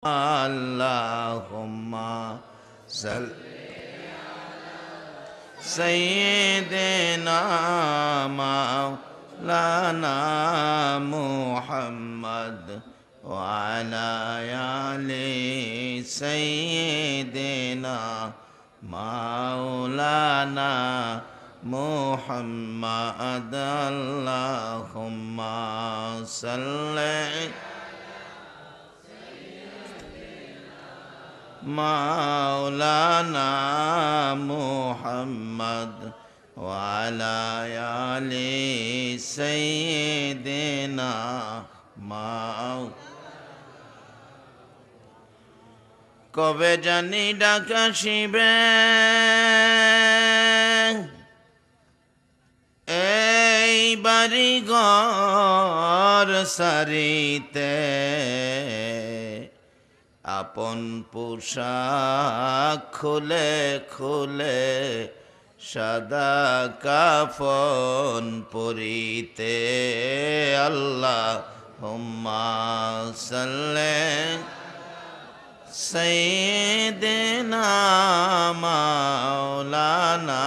আল্লাহুম্মা সাইয়্যিদিনা মাওলানা মুহাম্মদ ওয়া আলা আলি সাইয়্যিদিনা মাওলানা মুহাম্মদ আল্লাহুম্মা সাল্লি মাওলানা মুহাম্মদ ওয়া আলা আলি সাইয়্যিদিনা কবে জানি ডাকাশিবে এই বাড়ি ঘর সারিতে আপন পোশাক খুলে খুলে সাদা কাফন পরিতে আল্লাহুম্মা সাল্লি সাইয়্যিদিনা মাওলানা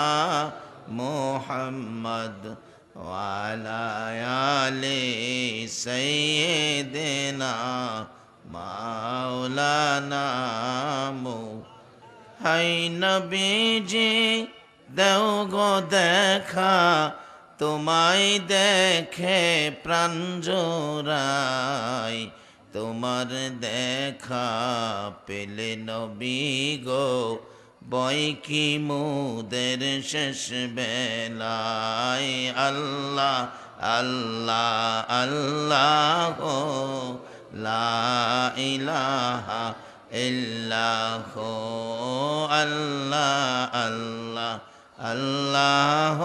মুহাম্মদ ওয়া আলা আলি সাইয়্যিদিনা মাওলানা হাই নবীজি দেও গো দেখা তোমায় দেখে প্রাণ জোড়ায় তোমার দেখা পেলে নবী গো বই কি মুদের শেষ বেলায় আল্লাহ আল্লাহ আল্লাহ লা ইলাহা ইল্লাল্লাহ আল্লাহ আল্লাহ আল্লাহ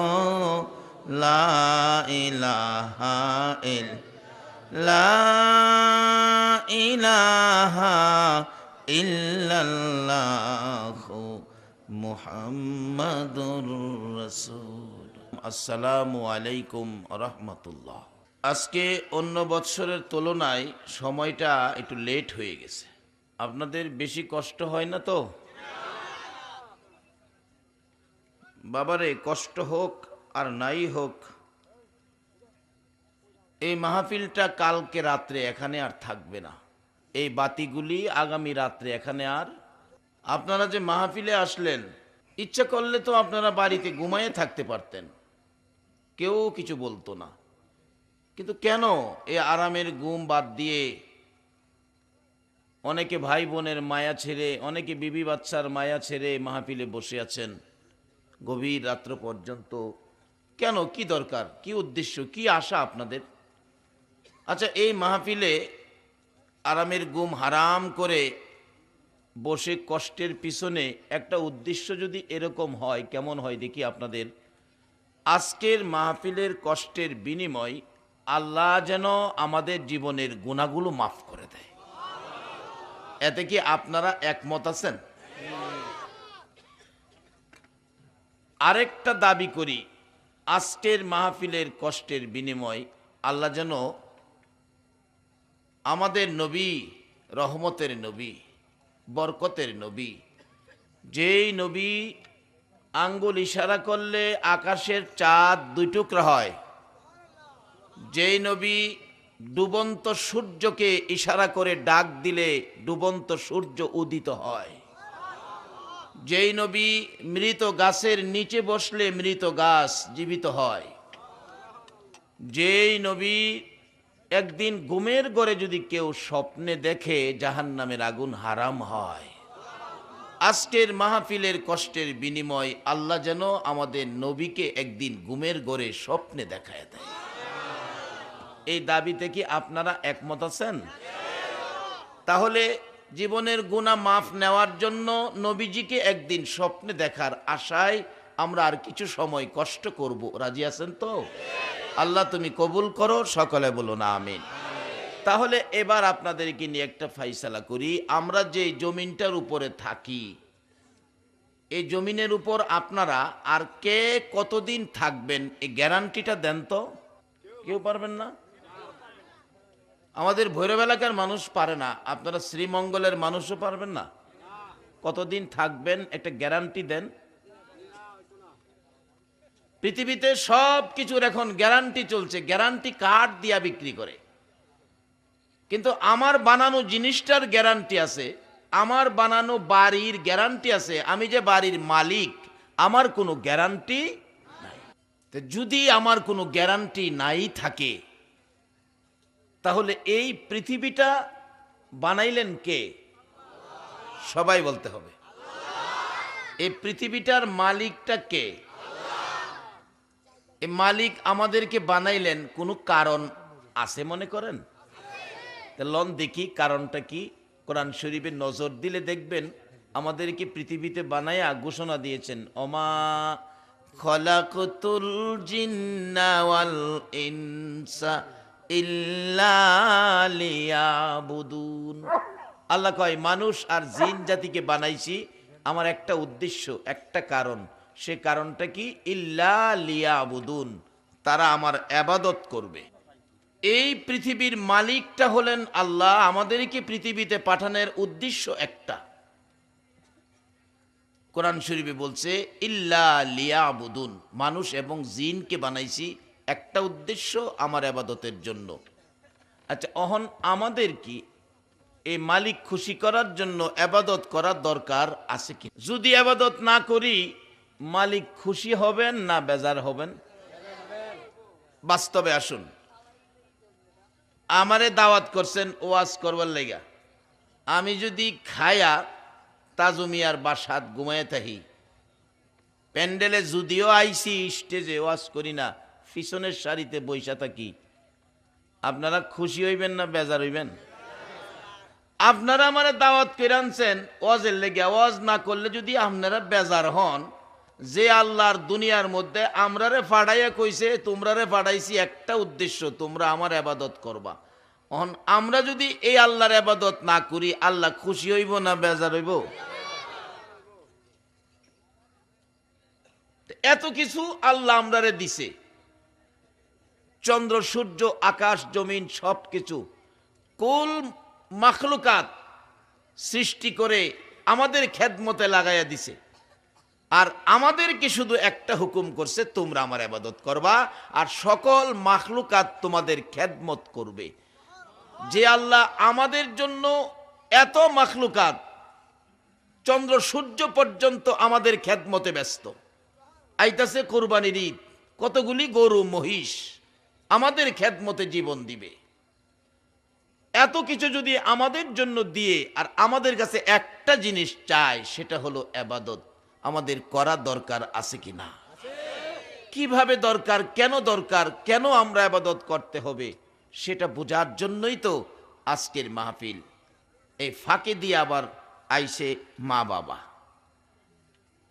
লা ইলাহা লা ইলাহা ইল্লাল্লাহ মুহাম্মাদুর রাসূল। আসসালামু আলাইকুম রাহমাতুল্লাহ। আজকে অন্য বৎসরের তুলনায় সময়টা একটু লেট হয়ে গেছে। আপনাদের বেশি কষ্ট হয় না তো? বাবারে, কষ্ট হোক আর নাই হোক, এই মাহফিলটা কালকে রাত্রে এখানে আর থাকবে না। এই বাতিগুলি আগামী রাত্রে এখানে আর, আপনারা যে মাহফিলে আসলেন, ইচ্ছা করলে তো আপনারা বাড়িতে ঘুমায়ে থাকতে পারতেন, কেউ কিছু বলতো না। কিন্তু কেন এই আরামের ঘুম বাদ দিয়ে অনেকে ভাই বোনের মায়া ছেড়ে, অনেকে বিবি বাচ্চার মায়া ছেড়ে মাহফিলে বসে আছেন গভীর রাত্র পর্যন্ত? কেন? কি দরকার? কি উদ্দেশ্য? কি আশা আপনাদের? আচ্ছা, এই মাহফিলে আরামের ঘুম হারাম করে বসে কষ্টের পিছনে একটা উদ্দেশ্য যদি এরকম হয়, কেমন হয় দেখি আপনাদের? আজকের মাহফিলের কষ্টের বিনিময় আল্লাহ যেন আমাদের জীবনের গুনাহগুলো মাফ করে দেয়। এতে কি আপনারা একমত আছেন? আরেকটা দাবি করি, আজকের মাহফিলের কষ্টের বিনিময় আল্লাহ যেন আমাদের নবী, রহমতের নবী, বরকতের নবী, যেই নবী আঙ্গুল ইশারা করলে আকাশের চাঁদ দুই টুকরা হয়, যেই নবী ডুবন্ত সূর্যকে ইশারা করে ডাক দিলে ডুবন্ত সূর্য উদিত হয়, যেই নবী মৃত গাছের নিচে বসলে মৃত গাছ জীবিত হয়, যেই নবী একদিন ঘুমের ঘরে যদি কেউ স্বপ্নে দেখে জাহান্নামের আগুন হারাম হয়, আজকের মাহফিলের কষ্টের বিনিময় আল্লাহ যেন আমাদের নবীকে একদিন ঘুমের ঘরে স্বপ্নে দেখায় দেয়। এই দাবিতে কি আপনারা একমত আছেন? তাহলে জীবনের গুনাহ মাফ নেওয়ার জন্য নবীজিকে একদিন স্বপ্নে দেখার আশায় আমরা আর কিছু সময় কষ্ট করব। রাজি আছেন তো? আল্লাহ তুমি কবুল করো, সকলে বলো না আমিন। তাহলে এবার আপনাদেরকে নিয়ে একটা ফাইসালা করি। আমরা যে জমিনটার উপরে থাকি, এই জমিনের উপর আপনারা আর কে কতদিন থাকবেন এই গ্যারান্টিটা দেন তো? কেউ পারবেন না? আমাদের ভৈরব এলাকার মানুষ পারে না, আপনারা শ্রীমঙ্গলের মানুষও পারবেন না? কতদিন থাকবেন একটা গ্যারান্টি দেন। পৃথিবীতে সব কিছুর এখন গ্যারান্টি চলছে, গ্যারান্টি কার্ড দিয়া বিক্রি করে, কিন্তু আমার বানানো জিনিসটার গ্যারান্টি আছে, আমার বানানো বাড়ির গ্যারান্টি আছে, আমি যে বাড়ির মালিক আমার কোনো গ্যারান্টি নাই। তো যদি আমার কোনো গ্যারান্টি নাই থাকে, তাহলে এই পৃথিবীটা বানাইলেন কে? সবাই বলতে হবে। এই পৃথিবীটার মালিকটা কে? এই মালিক আমাদেরকে বানাইলেন কোনো কারণ আছে মনে করেন? লন দেখি কারণটা কি। কোরআন শরীফে নজর দিলে দেখবেন আমাদেরকে পৃথিবীতে বানায়া ঘোষণা দিয়েছেন, ওমা খলাকতুল জিন্না ওয়াল ইনসা ইল্লা লিয়াবুদুন। আল্লাহ কয় মানুষ আর জিন জাতিকে বানাইছি আমার একটা উদ্দেশ্য, একটা কারণ। সে কারণটা কি? ইল্লা লিয়াবুদুন, তারা আমার ইবাদত করবে। এই পৃথিবীর মালিকটা হলেন আল্লাহ, আমাদেরকে পৃথিবীতে পাঠানোর উদ্দেশ্য একটা। কোরআন শরীফে বলছে ইল্লা লিয়াবুদুন, মানুষ এবং জিনকে বানাইছি একটা উদ্দেশ্য, আমার ইবাদতের জন্য। আচ্ছা, অহন আমাদের কি এই মালিক খুশি করার জন্য ইবাদত করার দরকার আছে কি? যদি ইবাদত না করি মালিক খুশি হবেন না বেজার হবেন? বাস্তবে আসুন, আমারে দাওয়াত করছেন ওয়াজ করবার লেগা, আমি যদি খায়া তাজুমিয়ার বাসাত ঘুমায় থাকি, প্যান্ডেলে যদিও আইসি স্টেজে ওয়াজ করি না, পিছনের সারিতে বইসা থাকি, আপনারা খুশি হইবেন না বেজার হইবেন? আপনারা আমারে দাওয়াত করে আনছেন ওয়াজের লেগে, ওয়াজ না করলে যদি আপনারা বেজার হন, যে আল্লাহর দুনিয়ার মধ্যে আমরারে ফাড়াইয়া কইছে তোমরারে ফাড়াইছি একটা উদ্দেশ্য, তোমরা আমার ইবাদত করবা, আমরা যদি এই আল্লাহর ইবাদত না করি আল্লাহ খুশি হইব না বেজার হইব? এত কিছু আল্লাহ আমরারে দিছে, চন্দ্র সূর্য আকাশ জমিন সব কিছু, কুল মাখলুকাত সৃষ্টি করে আমাদের খেদমতে লাগাইয়া দিছে, আর আমাদেরকে শুধু একটা হুকুম করছে, তোমরা আমার ইবাদত করবা আর সকল মাখলুকাত তোমাদের খেদমত করবে। যে আল্লাহ আমাদের জন্য এত মাখলুকাত, চন্দ্র সূর্য পর্যন্ত আমাদের খেদমতে ব্যস্ত, আইতাছে কোরবানির ঈদ, কতগুলি গরু মহিষ আমাদের খেদমতে জীবন দিবে, এত কিছু যদি আমাদের জন্য দিয়ে আর আমাদের কাছে একটা জিনিস চায়, সেটা হলো ইবাদত, আমাদের করা দরকার আছে কি না? কিভাবে দরকার, কেন দরকার, কেন আমরা ইবাদত করতে হবে, সেটা বোঝার জন্যই তো আজকের মাহফিল। এই ফাঁকে দিয়ে আবার আইসে মা বাবা,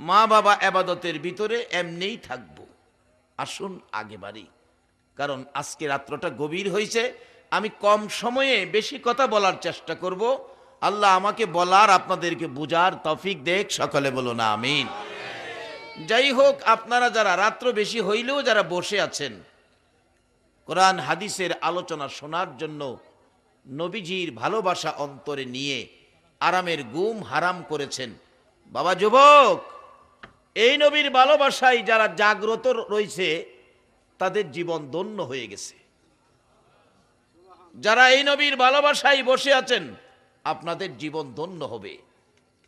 মা বাবা ইবাদতের ভিতরে এমনিই থাকবো। আসুন আগে বাড়ি, কারণ আজকে রাত্রটা গভীর হয়েছে, আমি কম সময়ে বেশি কথা বলার চেষ্টা করব। আল্লাহ আমাকে বলার আপনাদেরকে বুঝার তৌফিক দেখ, সকলে বলুন আমিন। যাই হোক, আপনারা যারা রাত্র বেশি হইলেও যারা বসে আছেন কোরআন হাদিসের আলোচনা শোনার জন্য, নবীজির ভালোবাসা অন্তরে নিয়ে আরামের ঘুম হারাম করেছেন, বাবা যুবক, এই নবীর ভালোবাসায় যারা জাগ্রত রয়েছে তাদের জীবন ধন্য হয়ে গেছে। যারা এই নবীর ভালোবাসায় বসে আছেন আপনাদের জীবন ধন্য হবে।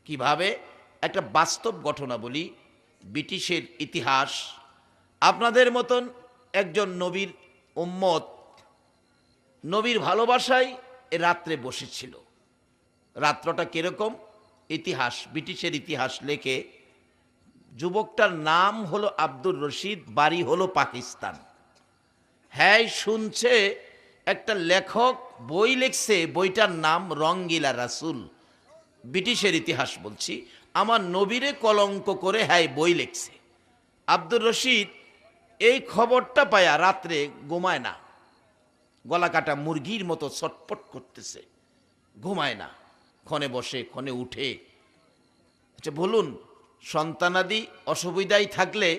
কিভাবে? একটা বাস্তব ঘটনা বলি। ব্রিটিশের ইতিহাস, আপনাদের মতন একজন নবীর উম্মত নবীর ভালোবাসায় এ রাত্রে বসেছিল। রাত্রটা কিরকম? ইতিহাস, ব্রিটিশের ইতিহাস লেখে, যুবকটার নাম হলো আব্দুর রশিদ, বাড়ি হলো পাকিস্তান। হ্যাঁ, শুনছে একটা লেখক বই লিখছে, বইটার নাম রঙ্গিলা রাসূল। ব্রিটিশের ইতিহাস বলছি, আমার নবীরে কলঙ্ক করে হ্যাঁ বই লিখছে। আব্দুর রশিদ এই খবরটা পায়া রাত্রে ঘুমায় না, গলা কাটা মুরগির মতো ছটপট করতেছে, ঘুমায় না, ক্ষণে বসে ক্ষণে উঠে। আচ্ছা বলুন, সন্তানাদি অসুবিধায় থাকলে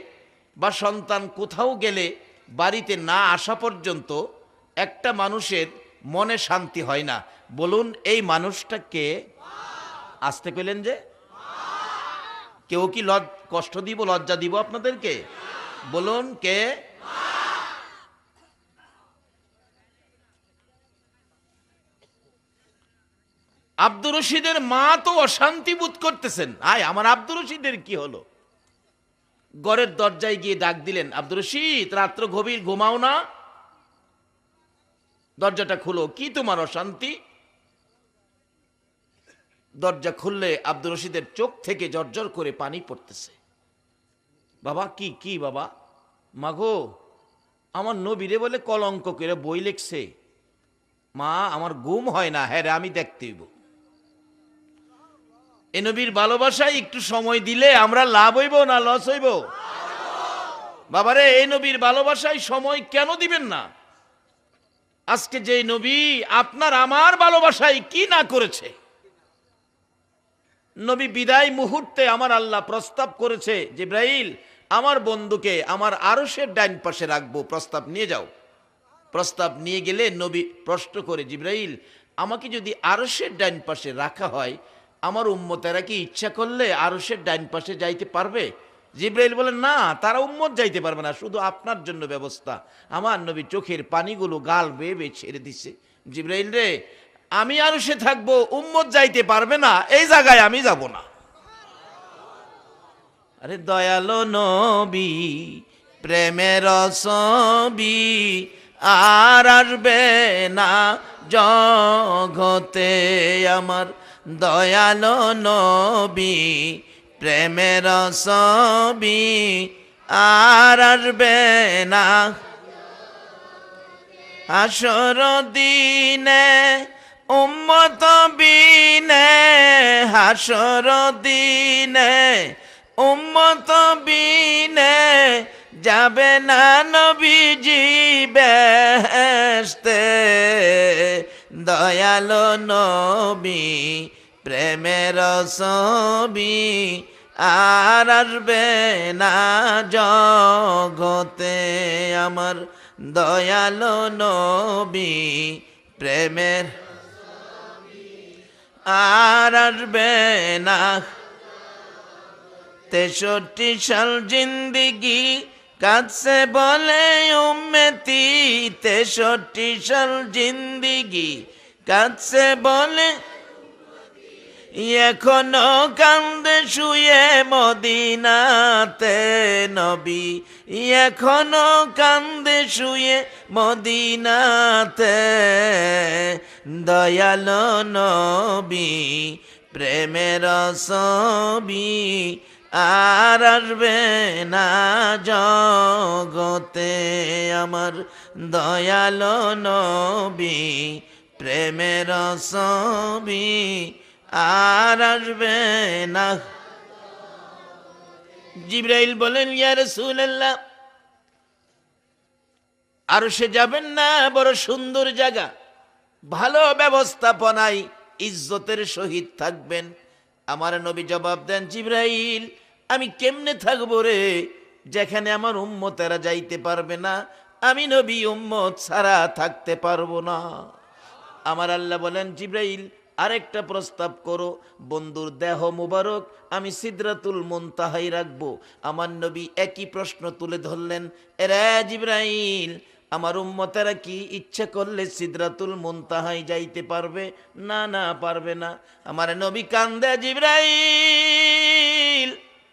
বা সন্তান কোথাও গেলে বাড়িতে না আসা পর্যন্ত একটা মানুষের মনে শান্তি হয় না। বলুন এই মানুষটাকে আসতে কইলেন যে কেউ কি কষ্ট দিব, লজ্জা দিব আপনাদেরকে? বলুন কে? আব্দুর রশিদের মা তো অশান্তি বোধ করতেছেন, আমার আব্দুর রশিদের কি হলো? ঘরের দরজায় গিয়ে ডাক দিলেন, আব্দুর রশিদ রাত্র গভীর, ঘুমাও না? দরজাটা খুলো, কি তোমার অশান্তি? দরজা খুললে আব্দুর রশিদের চোখ থেকে জর্জর করে পানি পড়তেছে। বাবা কি কি বাবা? মাগো আমার নবীরে বলে কলঙ্ক করে বই লিখছে, মা আমার ঘুম হয় না। হ্যাঁ রে, আমি দেখতে হইব। এ নবীর ভালোবাসায় একটু সময় দিলে আমরা লাভ হইব না লস হইব? বাবারে এই নবীর ভালোবাসায় সময় কেন দিবেন না? আজকে যে নবী আপনার আমার ভালোবাসায় কি না করেছে। নবী বিদায় মুহূর্তে আমার আল্লাহ প্রস্তাব করেছে, জিব্রাইল আমার বন্ধুকে আমার আরশের ডাইন পাশে রাখবো, প্রস্তাব নিয়ে যাও। প্রস্তাব নিয়ে গেলে নবী প্রশ্ন করে, জিব্রাইল আমাকে যদি আরশের ডাইন পাশে রাখা হয়, আমার উম্মতেরা কি ইচ্ছা করলে আরশের ডাইন পাশে যাইতে পারবে? জিব্রাইল বলেন, না, তারা উম্মত যাইতে পারবে না, শুধু আপনার জন্য ব্যবস্থা। আমার নবী চোখের পানিগুলো গাল বেয়ে বেয়ে ছেড়ে দিছে। জিব্রাইল রে, আমি আরশে থাকবো, উম্মত যাইতে পারবে না, এই জায়গায় আমি যাব না। আরে দয়ালো নবী প্রেমের ছবি আর আসবে না জগতে, আমার দয়ালো নবী প্রেমের ছবি আর আসবে না। হাসর দিনে উম্মত বিনে, হাসর দিনে উম্মত বিনে যাবে না নবীজি বেহেশতে। দয়ালো নবী প্রেমের ছবি আর আসবে না জগতে, আমার দয়ালো নবী প্রেমের আর আসবে না। 63 সাল জিন্দিগি কাছে বলে উম্মতি, 63 সাল জিন্দিগি কাছে বলে, এখনো কান্দে শুয়ে মদিনাতে নবী, এখনো কান্দে শুয়ে মদিনাতে। দয়ালো নবী প্রেমের ছবি আর আসবে না জগতে, আমার দয়ালো নবী প্রেমের ছবি আর আসবে না। জিবরাইল বলেন, ইয়া রাসূলুল্লাহ আরশে যাবেন না, বড় সুন্দর জায়গা, ভালো ব্যবস্থাপনায় ইজ্জতের সহিত থাকবেন। আমার নবী জবাব দেন, জিবরাইল আমি কেমনে থাকবো রে, যেখানে আমার উম্মতেরা যাইতে পারবে না, আমি নবী উম্মত ছাড়া থাকতে পারবো না। আমার আল্লাহ বলেন, জিবরাইল আরেকটা প্রস্তাব করো, বন্ধুর দেহ মুবারক আমি সিদরাতুল মুনতাহায় রাখবো। আমার নবী একই প্রশ্ন তুলে ধরলেন, এরে জিবরাইল আমার উম্মতেরা কি ইচ্ছা করলে সিদরাতুল মুনতাহায় যাইতে পারবে? না না, পারবে না। আমার নবী কান্দে, জিবরাইল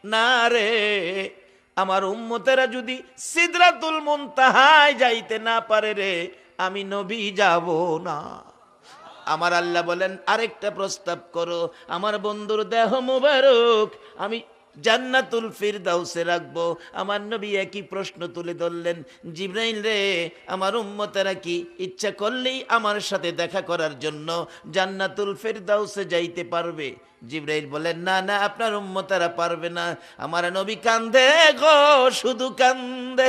না রে, আমার উম্মতেরা যদি সিদরাতুল মুনতাহায় যাইতে না পারে রে, আমি নবী যাব না। আমার আল্লাহ বলেন, আরেকটা প্রস্তাব করো, আমার বন্ধুর দেহ মুবারক আমি জান্নাতুল ফিরদাউসে রাখবো। আমার নবী একই প্রশ্ন তুলে ধরলেন, জিবরাইল রে আমার উম্মতেরা কি ইচ্ছা করলেই আমার সাথে দেখা করার জন্য জান্নাতুল ফিরদাউসে যাইতে পারবে? জিবরাইল বলেন, না না, আপনার উম্মতেরা পারবে না। আমার নবী কান্দে গো, শুধু কান্দে।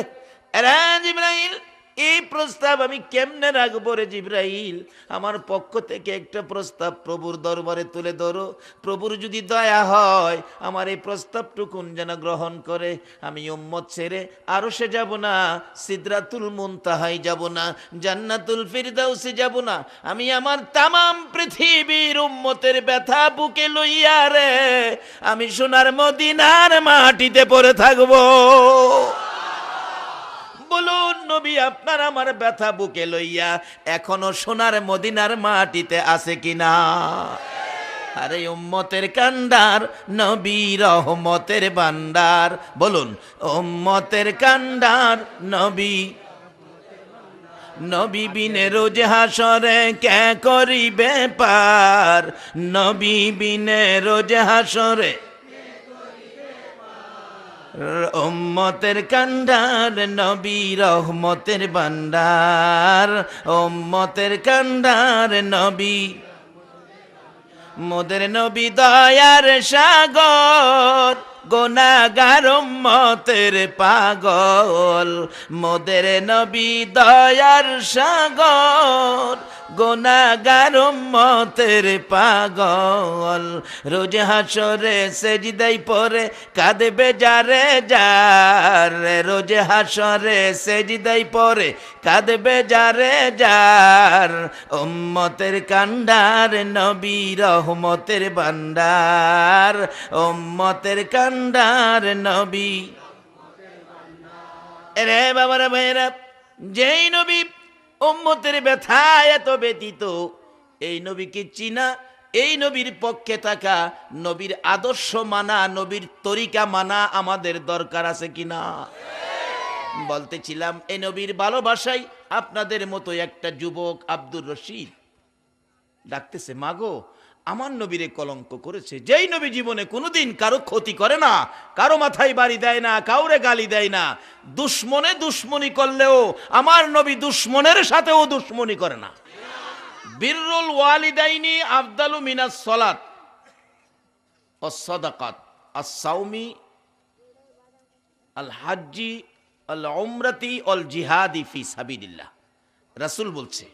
এরা জিবরাইল এই প্রস্তাব আমি কেমনে রাখবো রে জিবরাইল? আমার পক্ষ থেকে একটা প্রস্তাব প্রভুর দরবারে তুলে ধরো। প্রভুর যদি দয়া হয় আমার এই প্রস্তাবটুকুন যেন গ্রহণ করে, আমি উম্মত ছেড়ে আরশে যাব না, সিদরাতুল মুনতাহায় যাব না, জান্নাতুল ফিরদাউসে যাব না। আমি আমার তামাম পৃথিবীর উম্মতের ব্যথা বুকে লইয়া রে আমি সোনার মদিনার মাটিতে পড়ে থাকবো। বলুন নবী, আপনার আমার ব্যথা বুকে লইয়া এখনো সোনার মদিনার মাটিতে আছে কিনা? আরে উম্মতের কান্ডার নবী রহমতের ভান্ডার, বলুন উম্মতের কান্ডার নবী। নবী বিনে রোজ হাসরে কে করিবে পার, নবী বিনে রোজ হাসরে উম্মতের কান্ডার নবী রহমতের ভান্ডার, উম্মতের কান্ডার নবী। মোদের নবী দয়ার সাগর, গুনাহগার উম্মতের পাগল। মোদের নবী দয়ার সাগর, গুনাহগার উম্মতের পাগল। রোজ হাসরে সেজদায় পড়ে কাঁদবে যারে যার, রোজ হাসরে সেজদায় পড়ে কাঁদবে যারে যার। উম্মতের কান্ডার নবী রহমতের ভান্ডার, উম্মতের কান্ডার নবী। রে বাবারা ভাইরা, যেই নবী উম্মতের ব্যথায় এত ব্যতীত, এই নবীকে চিনা, এই নবীর পক্ষে থাকা, নবীর আদর্শ মানা, নবীর তরিকা মানা আমাদের দরকার আছে কিনা? বলতেছিলাম এই নবীর ভালোবাসায় আপনাদের মতো একটা যুবক আব্দুর রশিদ ডাকতেছে, মাগো আমার নবীরে কলঙ্ক করেছে। যেই নবী জীবনে কোনোদিন কারো ক্ষতি করে না, কারো মাথায় বাড়ি দেয় না, কাউরে গালি দেয় না, দুশ্মনে দুশ্মনী করলেও আমার নবী দুশ্মনের সাথেও দুশ্মনী করে না। বিররুল ওয়ালিদাইনি আফদালু মিনাস সালাত ওয়াস সাদাকাত আস সাওমি আল হাজ্জি আল উমরাতি আল জিহাদি ফি সাবিলিল্লাহ। রাসূল বলছে,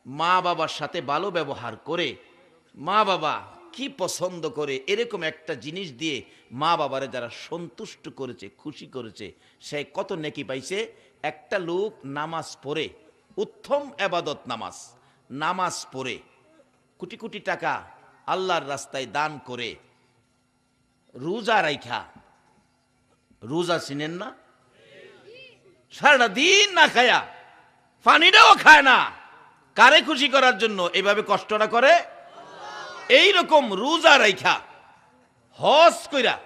মা বাবার সাথে ভালো ব্যবহার করে, মা বাবা কি পছন্দ করে এরকম একটা জিনিস দিয়ে মা বাবারে যারা সন্তুষ্ট করেছে, খুশি করেছে, সে কত নেকি পাইছে। একটা লোক নামাজ পড়ে, উত্তম এবাদত নামাজ, নামাজ পড়ে কোটি কোটি টাকা আল্লাহর রাস্তায় দান করে, রোজা রাইখা, রোজা চিনেন না, সারাটা দিন না খায়া, পানিটাও খায় না, কারে খুশি করার জন্য এইভাবে কষ্টটা করে। এইরকম রোজা রাইখা হজ কইরা,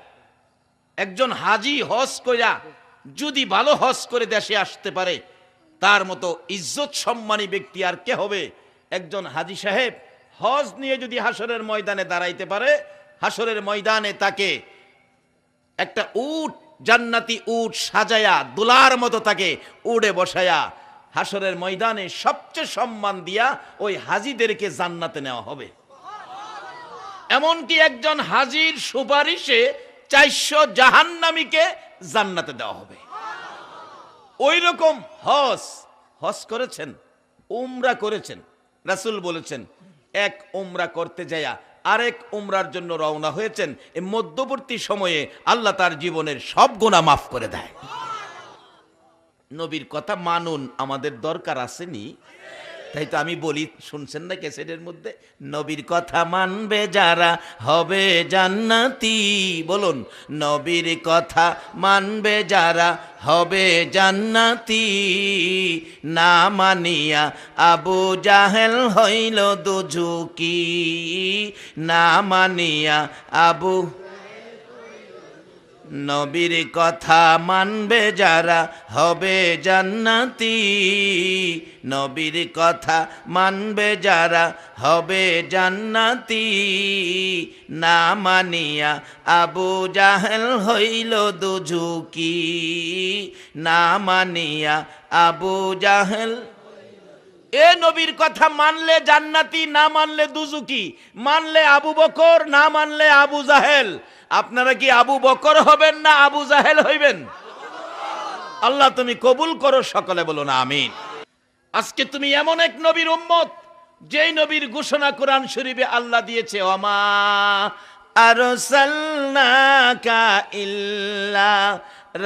একজন হাজি হজ কইরা যদি ভালো হজ করে দেশে আসতে পারে, তার মতো ইজ্জত সম্মানী ব্যক্তি আর কে হবে? একজন হাজি সাহেব হজ নিয়ে যদি হাসরের ময়দানে দাঁড়াইতে পারে, হাসরের ময়দানে তাকে একটা উট, জান্নাতি উট সাজায়া দুলার মতো তাকে উড়ে বসায়া হাসরের ময়দানে সবচেয়ে সম্মান দিয়া ওই হাজিদেরকে জান্নাতে নেওয়া হবে। এমনকি একজন হাজির সুপারিশে 400 জাহান্নামীকে জান্নাতে দেওয়া হবে। ওই রকম হজ করেছেন, উমরা করেছেন। রাসূল বলেছেন, এক উমরা করতে যায়া আরেক উমরার জন্য রওনা হয়েছেন, এই মধ্যবর্তী সময়ে আল্লাহ তার জীবনের সব গুনাহ মাফ করে দেয়। নবীর কথা মানুন, আমাদের দরকার আসেনি? তাই তো আমি বলি, শুনছেন না ক্যাসেটের মধ্যে, নবীর কথা মানবে যারা হবে জান্নাতি। বলুন, নবীর কথা মানবে যারা হবে জান্নাতি। না মানিয়া আবু জাহেল হইল দুজুকি, না মানিয়া আবু। নবীর কথা মানবে যারা হবে জান্নাতি, নবীর কথা মানবে যারা হবে জান্নাতি। না মানিয়া আবু জাহেল হইল দুজুকি, না মানিয়া আবু জাহেল। এ নবীর কথা মানলে জান্নাতি, না মানলে দুজুকি। মানলে আবু বকর, না মানলে আবু জাহেল। আপনারা কি আবু বকর হবেন না আবু জাহেল হইবেন? আল্লাহ তুমি কবুল করো, সকলে বলুন আমিন। আজকে তুমি এমন এক নবীর উম্মত, যেই নবীর ঘোষণা কোরআন শরীফে আল্লাহ দিয়েছে, ওমা আরসালনাকা ইল্লা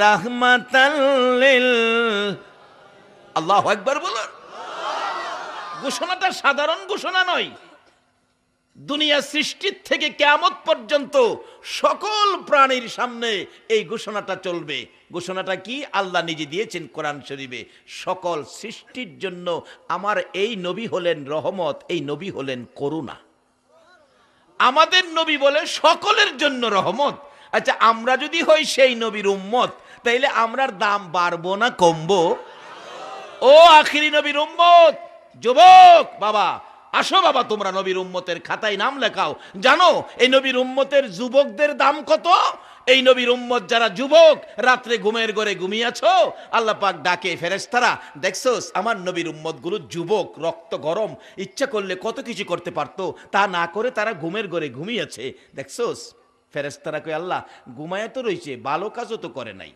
রাহমাতাল লিল, আল্লাহু আকবার বলুন। ঘোষণাটা সাধারণ ঘোষণা নয়। দুনিয়া সৃষ্টির থেকে কিয়ামত পর্যন্ত সকল প্রাণীর সামনে এই ঘোষণাটা চলবে। ঘোষণাটা কি? আল্লাহ নিজে দিয়েছেন কোরআন শরীফে। সকল সৃষ্টির জন্য আমার এই নবী হলেন রহমত, এই নবী হলেন করুণা। আমাদের নবী বলে সকলের জন্য রহমত। আচ্ছা, আমরা যদি হই সেই নবীর উম্মত, তাইলে আমরার দাম বাড়বো না কমবো? ও আখিরি নবীর উম্মত, যুবক বাবা, আসো বাবা, তোমরা নবীর উম্মতের খাতায় নাম লেখাও। জানো এই নবীর উম্মতের যুবকদের দাম কত? এই নবীর উম্মত যারা যুবক, রাত্রে ঘুমের ঘরে ঘুমিয়েছো, আল্লাহ পাক ডাকে, ফেরেশতারা দেখছোস আমার নবীর উম্মতগুলো যুবক, রক্ত গরম, ইচ্ছা করলে কত কিছু করতে পারতো, তা না করে তারা ঘুমের ঘরে ঘুমিয়েছে, দেখছোস? ফেরেশতারা কই, আল্লাহ ঘুমায় তো রয়েছে, ভালো কাজও তো করে নাই।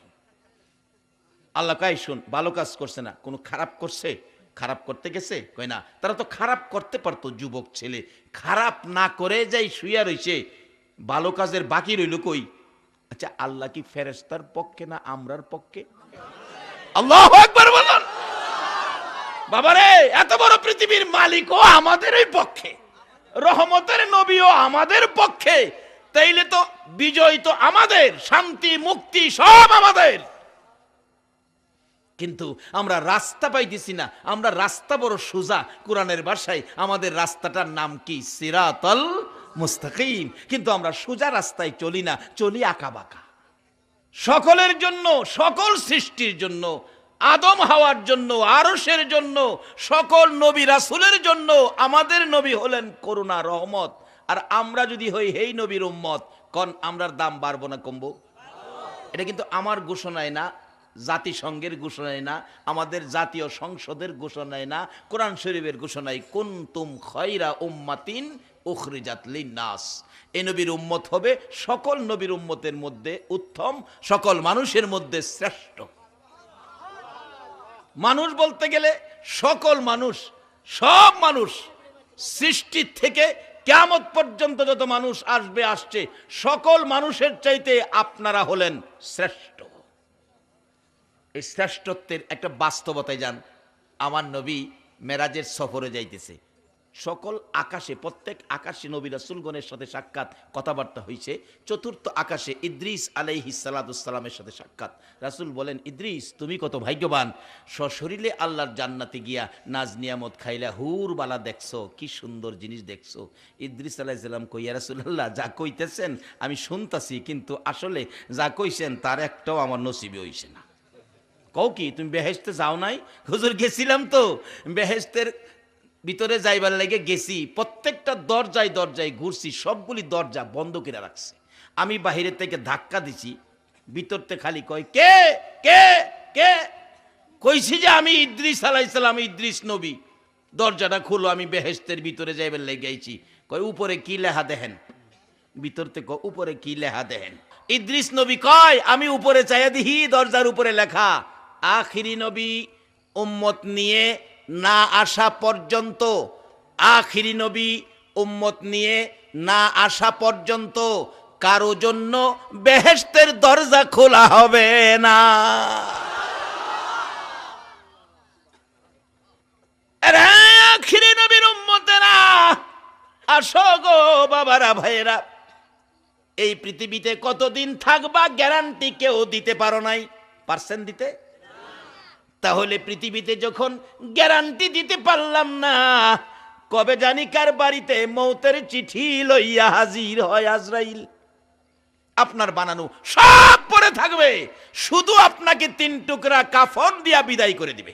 আল্লাহ কয়, শুন, ভালো কাজ করছে না, কোনো খারাপ করছে? খারাপ করতে গেছে? কয় না, তারা তো খারাপ করতে পারতো, যুবক ছেলে, খারাপ না করে যাই শুইয়া রইছে, ভালো কাজের বাকি রইল কই? আচ্ছা, আল্লাহ কি ফেরেশতার পক্ষে না আমরার পক্ষে? আল্লাহু আকবার বলুন। বাবারে, এত বড় পৃথিবীর মালিকও আমাদেরই পক্ষে, রহমতের নবীও আমাদের পক্ষে, তাইলে তো বিজয় তো আমাদের, শান্তি মুক্তি সব আমাদের। কিন্তু আমরা রাস্তা পাইতেছি না। আমরা রাস্তা বড় সোজা, কোরআনের ভাষায় আমাদের রাস্তাটার নাম কি? সিরাতাল মুস্তাকিম। কিন্তু আমরা সোজা রাস্তায় চলি না, চলি আঁকাবাঁকা। সকলের জন্য, সকল সৃষ্টির জন্য, আদম হাওয়ার জন্য, আরশের জন্য, সকল নবী রাসূলের জন্য আমাদের নবী হলেন করুণা, রহমত। আর আমরা যদি হই এই নবীর উম্মত, কোন আমরার দাম বাড়বো না কমবো? এটা কিন্তু আমার ঘোষণায় না, জাতিসংঘের ঘোষণায় না, আমাদের জাতীয় সংসদের ঘোষণায় না, কোরআন শরীফের ঘোষণায়, কুনতুম খায়রা উম্মাতিন উখরিজাত লিন্নাস। এই নবীর উম্মত হবে সকল নবীর উম্মতের মধ্যে উত্তম, সকল মানুষের মধ্যে শ্রেষ্ঠ। মানুষ বলতে গেলে সকল মানুষ, সব মানুষ, সৃষ্টির থেকে কিয়ামত পর্যন্ত যত মানুষ আসবে, আসছে, সকল মানুষের চাইতে আপনারা হলেন শ্রেষ্ঠ। এই শ্রেষ্ঠত্বের একটা বাস্তবতায় যান। আমার নবী মেরাজের সফরে যাইতেছে, সকল আকাশে, প্রত্যেক আকাশে নবী রাসূলগণের সাথে সাক্ষাৎ, কথাবার্তা হয়েছে। চতুর্থ আকাশে ইদ্রিস আলাইহিস সালামের সাথে সাক্ষাৎ। রাসূল বলেন, ইদ্রিস তুমি কত ভাগ্যবান, সশরীরে আল্লাহর জান্নাতে গিয়া নাজ নিয়ামত খাইলা, হুর বালা দেখছো, কি সুন্দর জিনিস দেখছো। ইদ্রিস আলাইহিস সালাম কই, ইয়া রাসূলুল্লাহ, যা কইতেছেন আমি শুনতাছি, কিন্তু আসলে যা কইছেন তার একটাও আমার নসিবে হইছে না। কও কি, তুমি বেহেশতে যাও নাই? হুজুর গেছিলাম তো, বেহেশতের ভিতরে যাইবার লাগে গেছি, প্রত্যেকটা দরজায় দরজায় ঘুরছি, সবগুলি দরজা বন্ধ করে রাখছে। আমি বাহিরে থেকে ধাক্কা দিছি, ভিতরতে খালি কয়, কে কে কে? কইছি যে আমি ইদ্রিস আলাইহিস সালাম, ইদ্রিস নবী। দরজাটা খুলো, আমি বেহেশতের ভিতরে যাইবার লেগে আইছি। কয়, উপরে কি লেখা দেখেন? ভিতর থেকে উপরে কি লেখা দেখেন? ইদ্রিস নবী কয়, আমি উপরে চাইয়া দিহি, দরজার উপরে লেখা, আখিরি নবী উম্মত নিয়ে না আসা পর্যন্ত, আখিরি নবী উম্মত নিয়ে না আসা পর্যন্ত কারো জন্য বেহেশতের দরজা খোলা হবে না। আরে আখিরি নবীর উম্মতেরা, আসো গো বাবারা, ভাইয়েরা, এই পৃথিবীতে কতদিন থাকবা গ্যারান্টি কেউ দিতে পারো নাই। পারছেন দিতে? তাহলে পৃথিবীতে যখন গ্যারান্টি দিতে পারলাম না, কবে জানি কার বাড়িতে মৌতের চিঠি লইয়া হাজির হয় আজরাইল। আপনার বানানো সব পরে থাকবে, শুধু আপনাকে 3 টুকরা কাফন দিয়া বিদায় করে দিবে।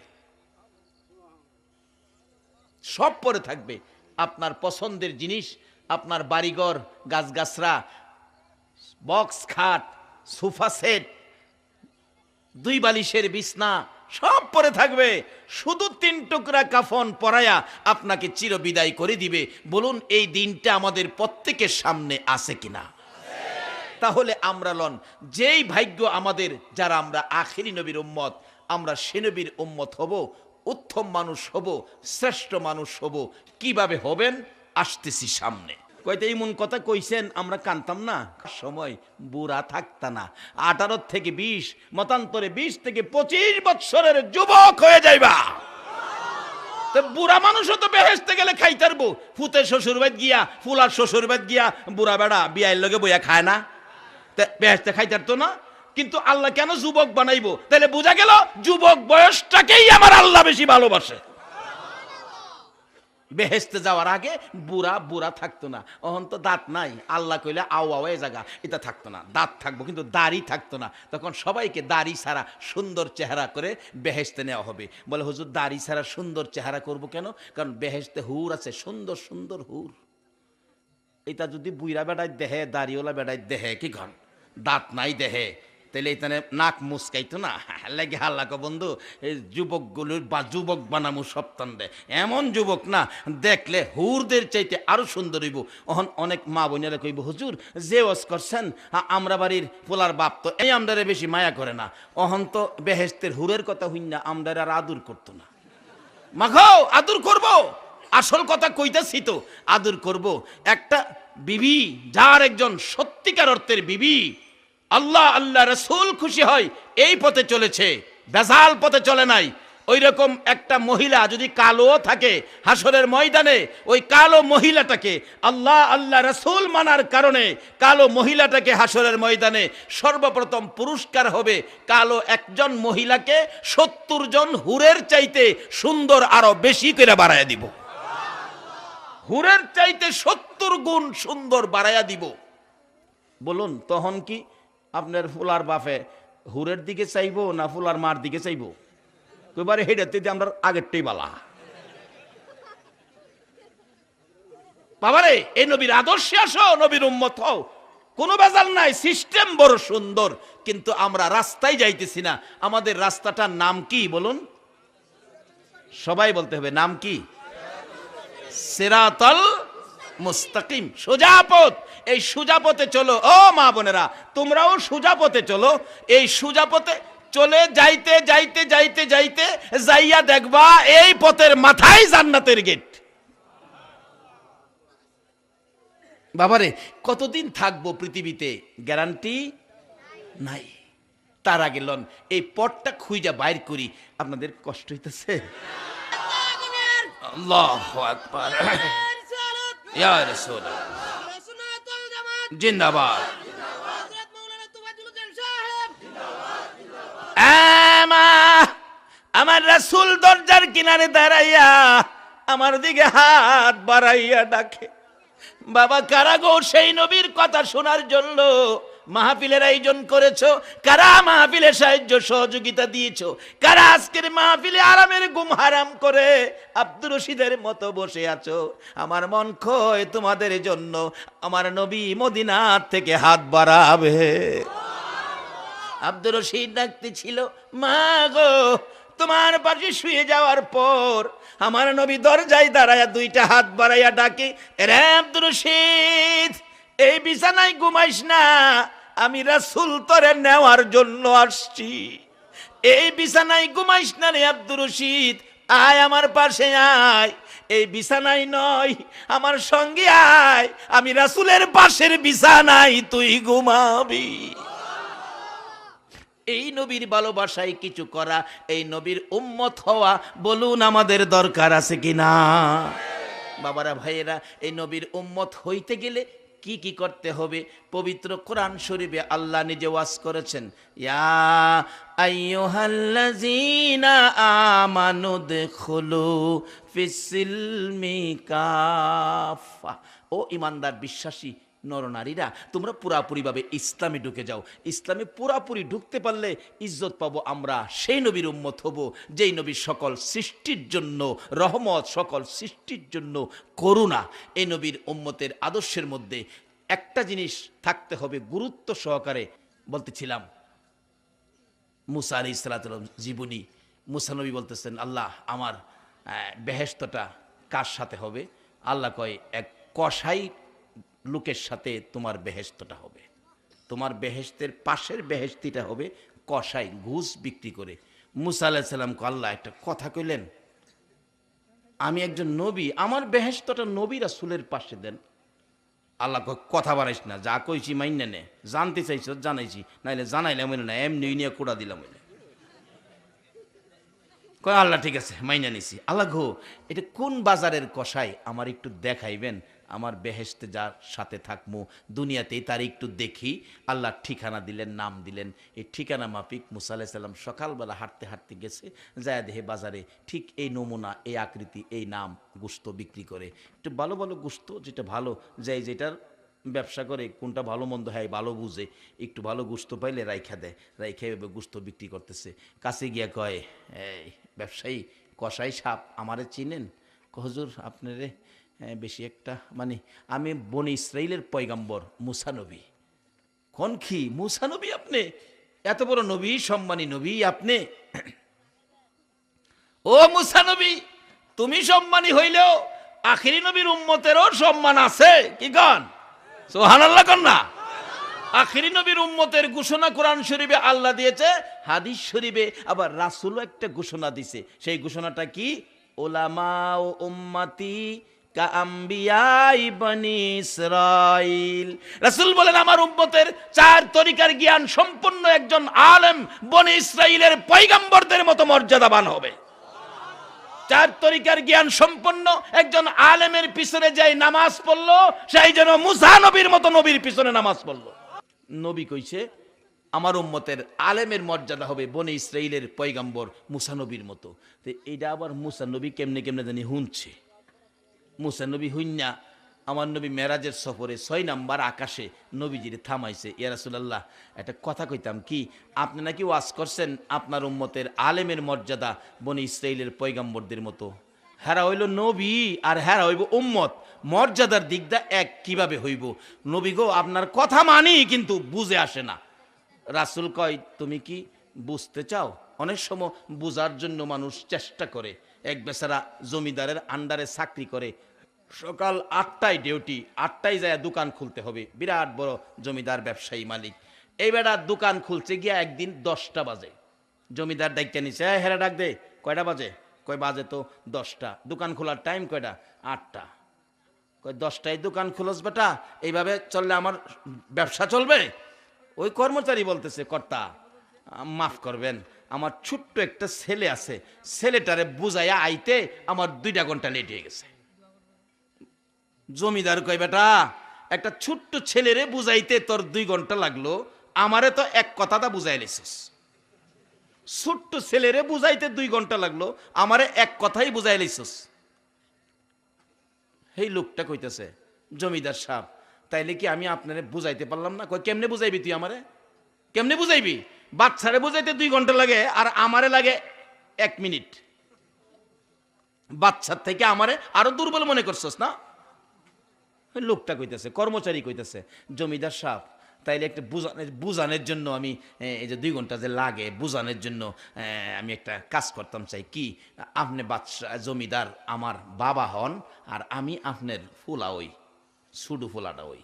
সব পরে থাকবে, আপনার পছন্দের জিনিস, আপনার বাড়িঘর, গাছগাছরা, বক্স খাট, সোফা সেট, 2 বালিশের বিছনা, সব পরে থাকবে, শুধু 3 টুকরা কাফন পরায়া আপনাকে চির বিদায় করে দিবে। বলুন, এই দিনটা আমাদের প্রত্যেকের সামনে আছে কিনা? তাহলে আমরা লন, যেই ভাগ্য আমাদের, যারা আমরা আখিরি নবীর উম্মত, আমরা সে নবীর উম্মত হব। উত্তম মানুষ হব, শ্রেষ্ঠ মানুষ হব। কিভাবে হবেন আসতেছি সামনে। কইতে এমন কথা কইছেন আমরা কানতাম না, সময় বুড়া থাকতা না, 18 থেকে 20, মতান্তরে 20 থেকে 25 বছরের যুবক হয়ে যাইবা। তো বুড়া মানুষও তো বেহেশতে গেলে খাইতে পারবো। ফুতের শ্বশুর বাড়ি গিয়া, ফুলার শ্বশুর বাড়ি গিয়া বুড়া বেড়া বিয়াইর লগে বইয়া খায় না, বেহেশতে খাইতে পারতো না। কিন্তু আল্লাহ কেন যুবক বানাইবো? তাহলে বোঝা গেল যুবক বয়সটাকেই আমার আল্লাহ বেশি ভালোবাসে। বেহেশতে যাওয়ার আগে বুড়া বুড়া থাকতো না। অহন তো দাঁত নাই, আল্লাহ কইলে আও আও এ জায়গা এটা থাকতো না, দাঁত থাকবো কিন্তু দাড়ি থাকতো না। তখন সবাইকে দাড়ি ছাড়া সুন্দর চেহারা করে বেহেশতে নেওয়া হবে। বলে হুজুর দাড়ি ছাড়া সুন্দর চেহারা করব কেন? কারণ বেহেশতে হুর আছে, সুন্দর সুন্দর হুর। এটা যদি বুইরা বেড়ায় দেহে, দাড়িওয়ালা বেড়ায় দেহে, কি ঘন দাঁত নাই দেহে, তাহলে এখানে নাক মুসকাইতো না। লাগে হাল্লাকো বন্ধু, এই যুবকগুলোর বা যুবক বানামু সপ্তাহ দেয়, এমন যুবক না দেখলে হুরদের চাইতে আরো সুন্দর হইব। অহন অনেক মা বোনেরা কইব হুজুর যে ওয়াজ করছেন আমরা বাড়ির পোলার বাপ তো এই আমদারে বেশি মায়া করে না। অহন তো বেহেশতের হুরের কথা হইন না, আমদার আর আদর করতো না। মাখাও আদর করব, আসল কথা কইতাছি তো, আদর করব। একটা বিবি যার একজন সত্যিকার অর্থের বিবি, আল্লাহ আল্লাহ রসুল খুশি হয়, এই পথে চলেছে, বেজাল পথে চলে নাই। ওই রকম একটা মহিলা যদি কালো থাকে হাসরের ময়দানে, ওই কালো মহিলাটাকে আল্লাহ আল্লাহ রসুল মানার কারণে কালো মহিলাটাকে হাসরের ময়দানে সর্বপ্রথম পুরস্কার হবে কালো একজন মহিলাকে 70 জন হুরের চাইতে সুন্দর আরো বেশি করে বাড়াইয়া দিব। হুরের চাইতে 70 গুণ সুন্দর বাড়াইয়া দিব। বলুন তখন কি আপনার ফুলার বাপে হুরের দিকে চাইবো না ফুলার মার দিকে চাইবো? এবারে হেডাতে আমরা আগেরটাই বালা। বাবারে এই নবীর আদর্শে আসো, নবীর উম্মত হও, কোনো বেজাল নাই, সিস্টেম বড় সুন্দর, কিন্তু আমরা রাস্তায় যাইতেছি না। আমাদের রাস্তাটার নাম কি বলুন? সবাই বলতে হবে নাম কি? সিরাতাল মুস্তাকিম, সোজা পথ। এই সোজা পথে চলো ও মা বোনেরা, তোমরাও সোজা পথে চলো। এই সোজা পথে চলে যাইতে যাইতে যাইতে যাইতে যাইয়া দেখবা এই পথের মাথায় জান্নাতের গেট। বাবারে কতদিন থাকবো পৃথিবীতে গ্যারান্টি নাই। তার আগে লন এই পথটা খুঁজা বাইর করি। আপনাদের কষ্ট হইতেছে? আল্লাহু আকবার, ইয়া রাসূলুল্লাহ, জিন্দাবাদ। আমার রাসূল দরজার কিনারে দাঁড়াইয়া আমার দিকে হাত বাড়াইয়া ডাকে, বাবা কারা গো সেই নবীর কথা শোনার জন্য মাহফিলের আয়োজন করেছো? কারা মাহফিলে সাহায্য সহযোগিতা দিয়েছো? কারা আজকের মাহফিলে আরামের ঘুম হারাম করে আব্দুর রশিদের মতো বসে আছো? আমার মন খয় তোমাদের জন্য। আমার নবী মদিনা থেকে হাত বাড়াবে। আব্দুর রশিদ ডাকতে ছিল, মা গো তোমার পাশে শুয়ে যাওয়ার পর আমার নবী দরজায় দাঁড়ায়া 2টা হাত বাড়াইয়া ডাকে, রে আব্দুর রশিদ এই বিছানায় ঘুমাইস না, আমি রাসূল তোরে নেওয়ার জন্য আসছি। এই বিছানায় ঘুমাইস না রে আব্দুর রশিদ, আয় আমার পাশে আয়। এই বিছানায় নয়, আমার সঙ্গে আয়, আমি রাসূলের পাশের বিছানায় তুই ঘুমাবি। এই নবীর ভালোবাসায় কিছু করা, এই নবীর উম্মত হওয়া, বলুন আমাদের দরকার আছে কিনা? বাবারা ভাইয়েরা, এই নবীর উম্মত হইতে গেলে কি কি করতে হবে? পবিত্র কোরআন শরীফে আল্লাহ নিজে ওয়াজ করেছেন, ইয়া আইয়ুহাল্লাযীনা আমানু দুখুলু ফিস-সিলমি কাফা। ও ঈমানদার বিশ্বাসী নরনারীরা, তোমরা পুরাপুরিভাবে ইসলামে ঢুকে যাও। ইসলামে পুরাপুরি ঢুকতে পারলে ইজ্জত পাবো আমরা। সেই নবীর উম্মত হব যেই নবী সকল সৃষ্টির জন্য রহমত, সকল সৃষ্টির জন্য করুণা। এই নবীর উম্মতের আদর্শের মধ্যে একটা জিনিস থাকতে হবে গুরুত্ব সহকারে। বলতেছিলাম মুসা আলাইহিস সালাতুর জীবনী। মুসা নবী বলতেছেন, আল্লাহ আমার বেহেশতটা কার সাথে হবে? আল্লাহ কয়, এক কসাই লোকের সাথে তোমার বেহেশতটা হবে। তোমার বেহেশতের পাশের বেহেশতিটা হবে কসাই ঘুষ বিক্রি করে। মুসা আলাইহিস সালাম কে আল্লাহ একটা কথা কইলেন, আমি একজন নবী, আমার বেহেশতটা নবী রাসূলের পাশে দেন। আল্লাহ কয় কথা বাড়াইস না, যা কইছি মাইন্না নে, জানতে চাইছ জানাইছি, নাইলে জানাইলাম না, এমনি নিয়ে কোড়া দিলাম। কয় আল্লাহ ঠিক আছে মাইনা নিছি। আল্লাহ গো, এটা কোন বাজারের কষাই আমার একটু দেখাইবেন, আমার বেহেশতে যার সাথে থাকমু দুনিয়াতেই তার একটু দেখি। আল্লাহ ঠিকানা দিলেন, নাম দিলেন। এই ঠিকানা মাফিক মুসা আলাইহিস সালাম সকালবেলা হাঁটতে হাঁটতে গেছে, যায় দেহে বাজারে ঠিক এই নমুনা, এই আকৃতি, এই নাম গোস্ত বিক্রি করে। একটু ভালো ভালো গোস্ত, যেটা ভালো, যাই যেটার ব্যবসা করে কোনটা ভালো মন্দ হয় ভালো বুঝে, একটু ভালো গোস্ত পাইলে রাইখা দেয়, রাইখা গোস্ত বিক্রি করতেছে। কাছে গিয়া কয়, এই ব্যবসায়ী কসাই সাপ আমারে চিনেন? হুজুর আপনারে বেশি একটা মানে আমি বনি ইসরাইলের পয়গাম্বর মুসা নবী। কোন কি মুসা নবী? আপনি এত বড় নবী, সম্মানী নবী আপনি? ও মুসা নবী, তুমি সম্মানী হইলেও আখিরি নবীর উম্মতেরও সম্মান আছে, কি গান সুবহানাল্লাহ কন না? আখিরি নবীর উম্মতের ঘোষণা কোরআন শরীফে আল্লাহ দিয়েছে, হাদিস শরীফে আবার রাসূলও একটা ঘোষণা দিছে। সেই ঘোষণাটা কি? উলামা ও উম্মতি কা আম্বিয়াই বনি ইসরাইল। রাসূল বলেন আমার উম্মতের চার তরিকার জ্ঞান সম্পন্ন একজন আলেম বনি ইসরাইলের পয়গম্বরদের মতো মর্যাদাবান হবে। চার তরিকার জ্ঞান সম্পন্ন একজন আলেমের পিছনে যাই নামাজ পড়লো, সেই যেন মুসা নবীর মতো নবীর পিছনে নামাজ পড়লো। নবী কইছে আমার উম্মতের আলেমের মর্যাদা হবে বনি ইসরাইলের পয়গম্বর মুসা নবীর মতো। তো এইটা আবার মুসা নবী কেমনে কেমনে জানি হুনছে। মুসা নবী হুইন্না আমার নবী মেরাজের সফরে 6 নাম্বার আকাশে নবীজির থামাইছে, ইয়া রাসূলুল্লাহ একটা কথা কইতাম কি, আপনি নাকি ওয়াজ করছেন আপনার উম্মতের আলেমের মর্যাদা বনি ইসরাইলের পয়গম্বরদের মতো। হেরা হইল নবী আর হেরা হইব উম্মত, মর্যাদার দিকটা এক কিভাবে হইব? নবী গো আপনার কথা মানি কিন্তু বুঝে আসে না। রাসূল কয় তুমি কি বুঝতে চাও? অনেক সময় বুঝার জন্য মানুষ চেষ্টা করে। এক বেচারা জমিদারের আন্ডারে চাকরি করে, সকাল 8টায় ডিউটি, 8টায় যায় দোকান খুলতে হবে, বিরাট বড় জমিদার ব্যবসায়ী মালিক। এই বেটা দোকান খুলছে গিয়া একদিন 10টা বাজে। জমিদার ডাইকা নিছে, হেরা ডাক দে, কয়টা বাজে? কয় বাজে তো 10টা। দোকান খোলার টাইম কয়টা? 8টা। কয় 10টায় দোকান খুলস বেটা, এইভাবে চললে আমার ব্যবসা চলবে? ওই কর্মচারী বলতেছে, কর্তা মাফ করবেন, আমার ছোট্ট একটা ছেলে আছে, ছেলেটারে বুঝাইয়া আইতে আমার 2টা ঘন্টা লেট হয়ে গেছে। জমিদার কয় বেটা একটা ছোট্ট ছেলেরে বুঝাইতে তোর 2 ঘন্টা লাগলো, আমারে তো এক কথাটা বুঝাই লিছিস। ছোট্ট ছেলেরে বুঝাইতে 2 ঘন্টা লাগলো, আমারে এক কথাই বুঝাই লিছিস। এই লোকটা কইতেছে, জমিদার সাহেব তাইলে কি আমি আপনারে বুঝাইতে পারলাম না? কই কেমনে বুঝাইবি তুই আমারে? কেমনে বুঝাইবি? বাচ্চারে বুঝাইতে 2 ঘন্টা লাগে আর আমারে লাগে 1 মিনিট। বাচ্চার থেকে আমারে আরো দুর্বল মনে করছস না? লোকটা কইতেছে, কর্মচারী কইতেছে, জমিদার সাহেব তাইলে একটা বুঝানোর জন্য আমি এই যে 2 ঘন্টা যে লাগে বুঝানোর জন্য আমি একটা কাজ করতাম চাই। কি? আপনি বাদশা জমিদার আমার বাবা হন আর আমি আপনার ফুলা ওই সুডু ফুলাটা ওই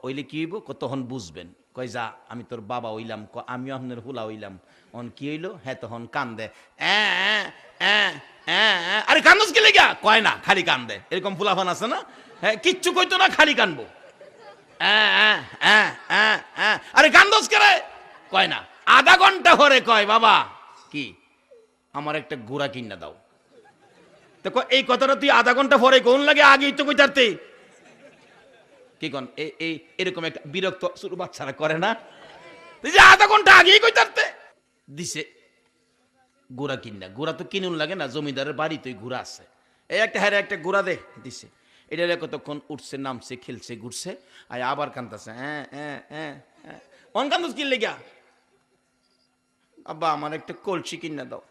ওইলে কি হইব? তখন বুঝবেন। কয় যা আমি তোর বাবা হইলাম, আমিও আপনার ফুলা হইলাম। অন কি হইলো? হ্যাঁ তখন কান্দে, আরে কান্দস কি লেগা? কয় না, খালি কান্দে। এরকম ফুলাফান আছে না? হ্যাঁ কিচ্ছু কইতো না, খালি কানবো। আরে কান্দস করে? কয় না। আধা ঘন্টা পরে কয় বাবা কি আমার একটা ঘোড়া কিনা দাও। তো এই কথাটা তুই আধা ঘন্টা পরে কোন লাগে? আগেই তো কইতারতে। কি কন এই এরকম একটা বিরক্ত শুরু বাচ্চারা করে না? তুই যে আধা ঘন্টা আগেই কইতারতে দিছে ঘোড়া কিনা। ঘোড়া তো কিনুন লাগে না, জমিদারের বাড়ি তুই ঘোড়া আছে। এই একটা হ্যাঁ একটা ঘোড়া দে দিছে। এটা কতক্ষণ উঠছে নামছে খেলছে ঘুরছে আর আবার কান্দাছে। অন কান্দস কি লেগা? আব্বা আমার একটা কলসি কিনা দাও।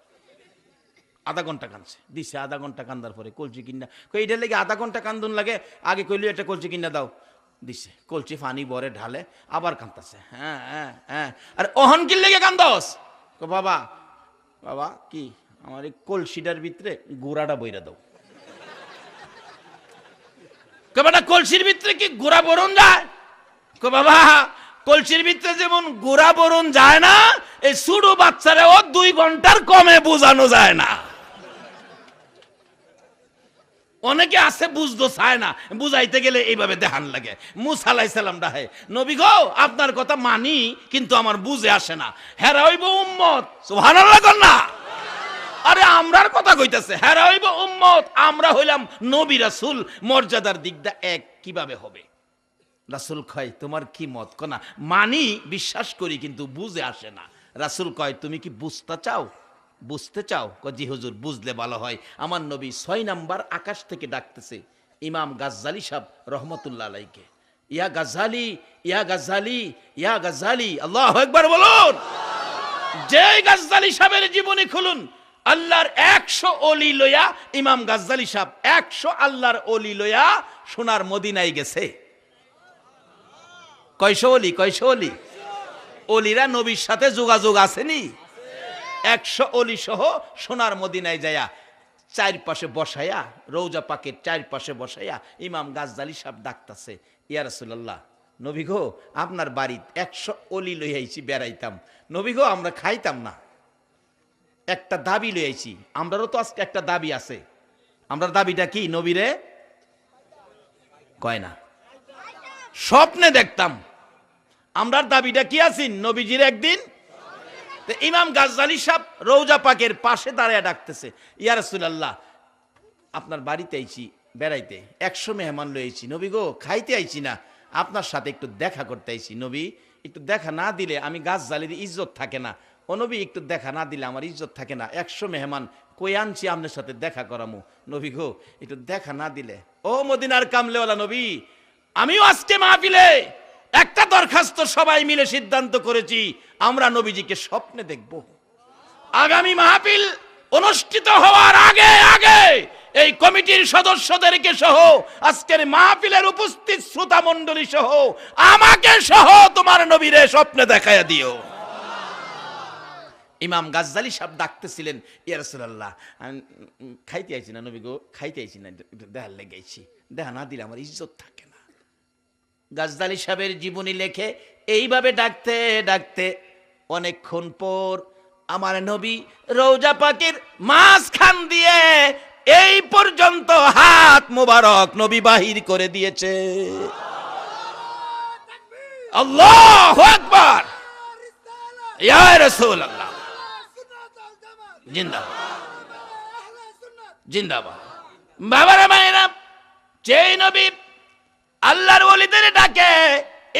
আধা ঘন্টা কান্দছে, দিছে। আধা ঘন্টা কান্দার পরে কলসি কিনা। এইটার লেগে আধা ঘন্টা কান্দুন লাগে? আগে কইলি একটা কলসি কিনা দাও, দিছে। কলসি পানি ভরে ঢালে আবার কান্দাছে। আরে ওহন কি লেগে কান্দস? বাবা বাবা কি আমার এই কলসিটার ভিতরে গোড়াটা বইরা দাও। বেটা কলসির ভিতরে কি গোড়া বরণ যায়? বাবা কলসির ভিতরে যেমন গোড়া বরণ যায় না, এই ছোট বাচ্চারে ও 2 ঘন্টার কমে বোঝানো যায় না। অনেকে আছে বুঝতে চায় না, বুঝাইতে গেলে এইভাবে দেখান লাগে। মুসা আলাইহিস সালাম ডাহে, নবী গো আপনার কথা মানি কিন্তু আমার বুঝে আসে না। হেরা হইব উম্মত, সুবহানাল্লাহ কর না। আরে আমরার কথা কইতাছে, হেরা হইব উম্মত, আমরা হইলাম নবী রাসূল, মর্যাদার দিকটা এক কিভাবে হবে? রাসূল কয় তোমার কি মত? কোনা মানি বিশ্বাস করি কিন্তু বুঝে আসে না। রাসূল কয় তুমি কি বুঝতে চাও, বুঝতে চাও? জি হুজুর বুঝলে ভালো হয়। আমার নবী 6 নাম্বার আকাশ থেকে ডাকতেছে ইমাম গাজ্জালি সাহেব রহমতুল্লাহ আলাইকে, ইয়া গাজ্জালি, ইয়া গাজ্জালি, ইয়া গাজ্জালি। আল্লাহু আকবার বলুন। যে গাজ্জালি সাহেবের জীবনী খুলুন, আল্লাহর 100 ওলি লইয়া ইমাম গাজ্জালি সাহেব 100 আল্লাহর ওলি লইয়া সোনার মদিনায় গেছে। কয়শো ওলি, কয়শো ওলি? ওলিরা নবীর সাথে যোগাযোগ আসেনি? 100 ওলি সহ সোনার মদিনায় যায়া চারপাশে বসাইয়া, রওজা পাকের চারপাশে বসাইয়া ইমাম গাজ্জালি সাহেব ডাকতেছে, ইয়া রাসূলুল্লাহ, নবী গো আপনার বাড়িতে 100 ওলি লই আইছি বেড়াইতাম, নবী গো আমরা খাইতাম না, একটা দাবি লই আইছি। আমরারও তো আজকে একটা দাবি আছে। আমরার দাবিটা কি? নবীরে কয় না, স্বপ্নে দেখতাম। আমরার দাবিটা কি আছেন? নবীজির একদিন। ইমাম গাজ্জালি সাহেব রওজা পাকের পাশে দাঁড়ায় ডাকতেছে, ইয়া রাসূলুল্লাহ আপনার বাড়িতে আইছি বেড়াইতে, 100 মেহমান লইছি, নবী গো খাইতে আইছি না, আপনার সাথে একটু দেখা করতে আইছি। নবী একটু দেখা না দিলে আমি গাজ্জালির ইজ্জত থাকে না। ও নবী একটু দেখা না দিলে আমার ইজ্জত থাকে না। 100 মেহমান কই আনছি আপনার সাথে দেখা করামু, নবী গো একটু দেখা না দিলে। ও মদিনার কামলেওয়ালা নবী, আমিও আজকে মাহফিলে একটা দরখাস্ত সবাই মিলে সিদ্ধান্ত করেছি, আমরা নবীজিকে স্বপ্নে দেখব। আগামী মাহফিল অনুষ্ঠিত হওয়ার আগে আগে এই কমিটির সদস্যদেরকে সহ, আজকের মাহফিলের উপস্থিত শ্রোতা মণ্ডলী সহ, আমাকে সহ তোমার নবীরে স্বপ্নে দেখায়া দিও। ইমাম গাজ্জালি সাহেব ডাকতেছিলেন, ইয়া রাসূলুল্লাহ খাইতে আইছি না, নবী গো খাইতে আইছি না, দেখার লেগেছি, দেখা না দিলে আমার ইজ্জত থাকে না। গাজ্জালি সাহেবের জীবনী লেখে এইভাবে ডাকতে ডাকতে অনেকক্ষণ পর আমার নবী রওজা পাকের মাঝখান দিয়ে এই পর্যন্ত হাত মোবারক নবী বাহির করে দিয়েছে। আল্লাহু আকবার, ইয়া রাসূলুল্লাহ জিন্দাবাদ, জিন্দাবাদ। বাবারা মায়েরা, যেই নবী আল্লাহর ওলিদের ডাকে,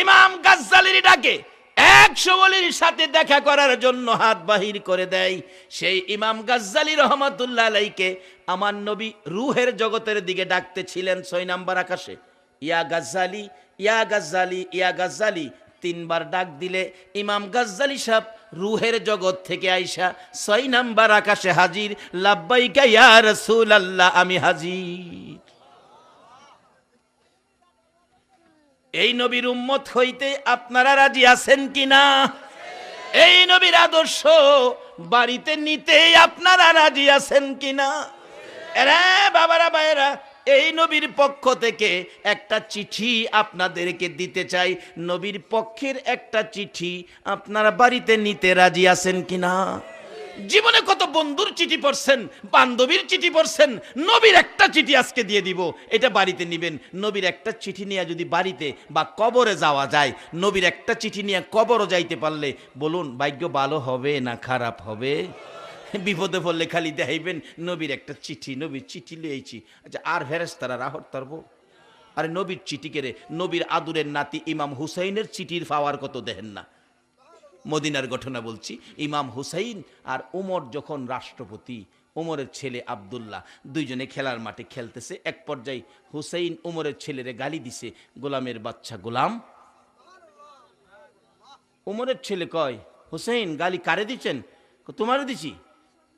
ইমাম গাজ্জালির ডাকে 100 ওলির সাথে দেখা করার জন্য হাত বাহির করে দেয়, সেই ইমাম গাজ্জালি রহমাতুল্লাহ আলাইকে আমার নবী রূহের জগতের দিকে ডাকতেছিলেন 6 নাম্বার আকাশে, ইয়া গাজ্জালি, ইয়া গাজ্জালি, ইয়া গাজ্জালি। 3 বার ডাক দিলে ইমাম গাজ্জালি সাহেব রূহের জগৎ থেকে আইসা 6 নাম্বার আকাশে হাজির, লাব্বাইকা ইয়া রাসূলুল্লাহ, আমি হাজির। এই নবীর উম্মত হইতে আপনারা রাজি আছেন কিনা? এই নবীর আদর্শ বাড়িতে নিতে আপনারা রাজি আছেন কিনা? এরা বাবারা ভাইয়েরা, এই নবীর পক্ষ থেকে একটা চিঠি আপনাদেরকে দিতে চাই। নবীর পক্ষের একটা চিঠি আপনারা বাড়িতে নিতে রাজি আছেন কিনা? জীবনে কত বন্ধুর চিঠি পড়ছেন, বান্ধবীর চিঠি পড়ছেন, নবীর একটা চিঠি আজকে দিয়ে দিব, এটা বাড়িতে নিবেন। নবীর একটা চিঠি নিয়ে যদি বাড়িতে বা কবরে যাওয়া যায়, নবীর একটা চিঠি নিয়ে কবরও যাইতে পারলে বলুন ভাগ্য ভালো হবে না খারাপ হবে? বিপদে পড়লে খালি দেখাইবেন নবীর একটা চিঠি, নবীর চিঠি লিয়েছি। আচ্ছা, আর ফেরেশতারা রাহত তারব? আরে নবীর চিঠি কেড়ে, নবীর আদুরের নাতি ইমাম হুসাইনের চিঠির পাওয়ার কত দেখেন না? মদিনার ঘটনা বলছি। ইমাম হুসাইন আর উমর যখন রাষ্ট্রপতি, উমরের ছেলে আব্দুল্লাহ, দুইজনে খেলার মাঠে খেলতেছে। এক পর্যায়ে হুসাইন উমরের ছেলেরে গালি দিছে, গোলামের বাচ্চা গোলাম। উমরের ছেলে কয়, হুসাইন গালি কারে দিচ্ছেন? তোমারে দিছি।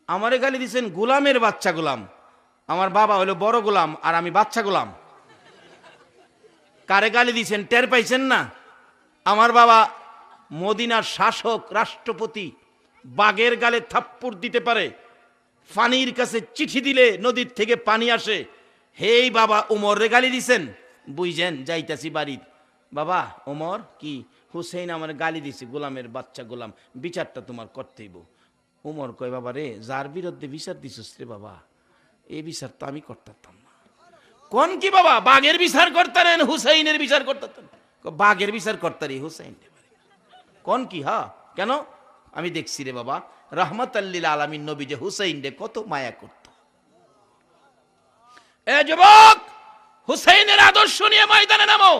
আমারে গালি দিচ্ছেন গোলামের বাচ্চা গোলাম। আমার বাবা হলো বড় গোলাম আর আমি বাচ্চা গোলাম। কারে গালি দিচ্ছেন টের পাইছেন না? আমার বাবা মদিনার শাসক, রাষ্ট্রপতি, বাঘের গালে থাপ্পড় দিতে পারে। পানির কাছে চিঠি দিলে নদীর থেকে পানি আসে। হেই বাবা উমর রে গালি দিছেন, বুঝছেন যাইতাছি বাড়িত। বাবা ওমর কি হুসাইন আমার গালি দিছে, গোলামের বাচ্চা গোলাম, বিচারটা তোমার করতেইব। উমর কয়, বাবা রে, যার বিরুদ্ধে বিচার দিছিস রে বাবা, এই বিচার তো আমি করতাম না। কোন কি বাবা, বাঘের বিচার করতারেন, হুসাইনের বিচার করতাম? বাঘের বিচার করতারি, হুসাইন। কোন কি? হ্যাঁ, কেন? আমি দেখছি রে বাবা, রাহমাতাল্লিল আলামিন নবী যে হুসাইন রে কত মায়া করত। এ যুবক, হুসাইনের আদর্শ নিয়ে ময়দানে নামো।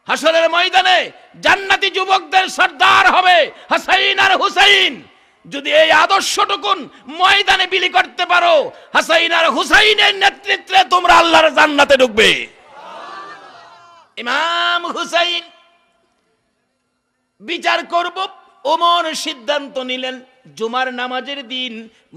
হাসরের ময়দানে জান্নাতি যুবকদের সর্দার হবে হাসাইন আর হুসাইন। যদি এই আদর্শটুকুন ময়দানে বিলি করতে পারো, হাসাইন আর হুসাইনের নেতৃত্বে তোমরা আল্লাহর জান্নাতে ঢুকবে। ইমাম হুসাইন বিচার করব, ওমর সিদ্ধান্ত নিলেন জুমার নামাজের দিন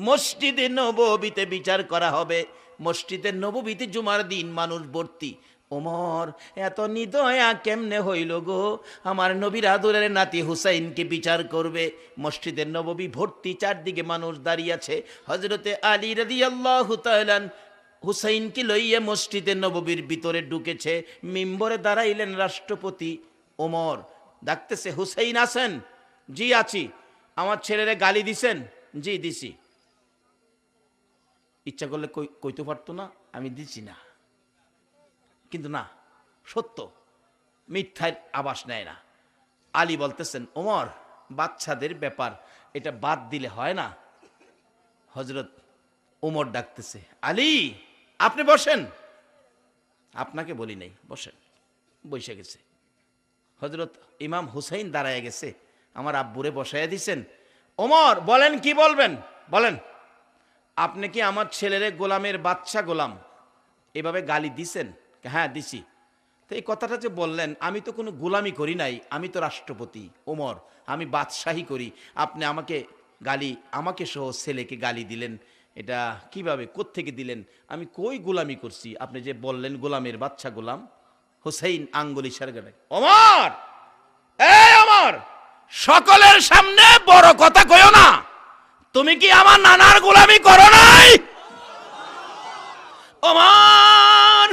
মসজিদে নববীতে বিচার করা হবে। মসজিদে নববীতে জুমার দিন মানুষ ভর্তি। ওমর এত নিদয়া কেমনে হইল গো, আমার নবীর আদরের নাতি হুসাইনকে বিচার করবে। মসজিদের নববী ভর্তি, চারদিকে মানুষ দাঁড়িয়ে আছে। হযরতে আলী রাদিয়াল্লাহু তাআলা হুসাইনকে লইয়া মসজিদে নববীর ভিতরে ঢুকেছে। মিম্বরে দাঁড়াইলেন রাষ্ট্রপতি। ওমর ডাকতেছে, হুসাইন আছেন? জি আছি। আমার ছেলেরে গালি দিছেন? জি দিছি। ইচ্ছা করলে কইতে পারতো না আমি দিছি না, কিন্তু না, সত্য, মিথ্যার আভাস নেয় না। আলী বলতেছেন, ওমর বাচ্চাদের ব্যাপার, এটা বাদ দিলে হয় না। হযরত ওমর ডাকতেছে, আলী আপনি বসেন। আপনাকে বলি নাই, বসেন। বসে গেছে। হযরত ইমাম হুসাইন দাঁড়ায় গেছে, আমার আব্বুরে বসাইয়া দিছেন। ওমর বলেন, কি বলবেন বলেন। আপনি কি আমার ছেলেরে গোলামের বাচ্চা গোলাম এভাবে গালি দিছেন? হ্যাঁ দিছি। তো এই কথাটা যে বললেন, আমি তো কোনো গোলামি করি নাই, আমি তো রাষ্ট্রপতি ওমর, আমি বাদশাহী করি। আপনি আমাকে সহ ছেলেকে গালি দিলেন, এটা কিভাবে, কোত্থেকে দিলেন? আমি কই গোলামি করছি? আপনি যে বললেন গোলামের বাচ্চা গোলাম। হুসাইন আঙ্গুল ইশারা করে, ওমর, এই ওমর, সকলের সামনে বড় কথা কইও না। তুমি কি আমার নানার গোলামি করো নাই? ওমর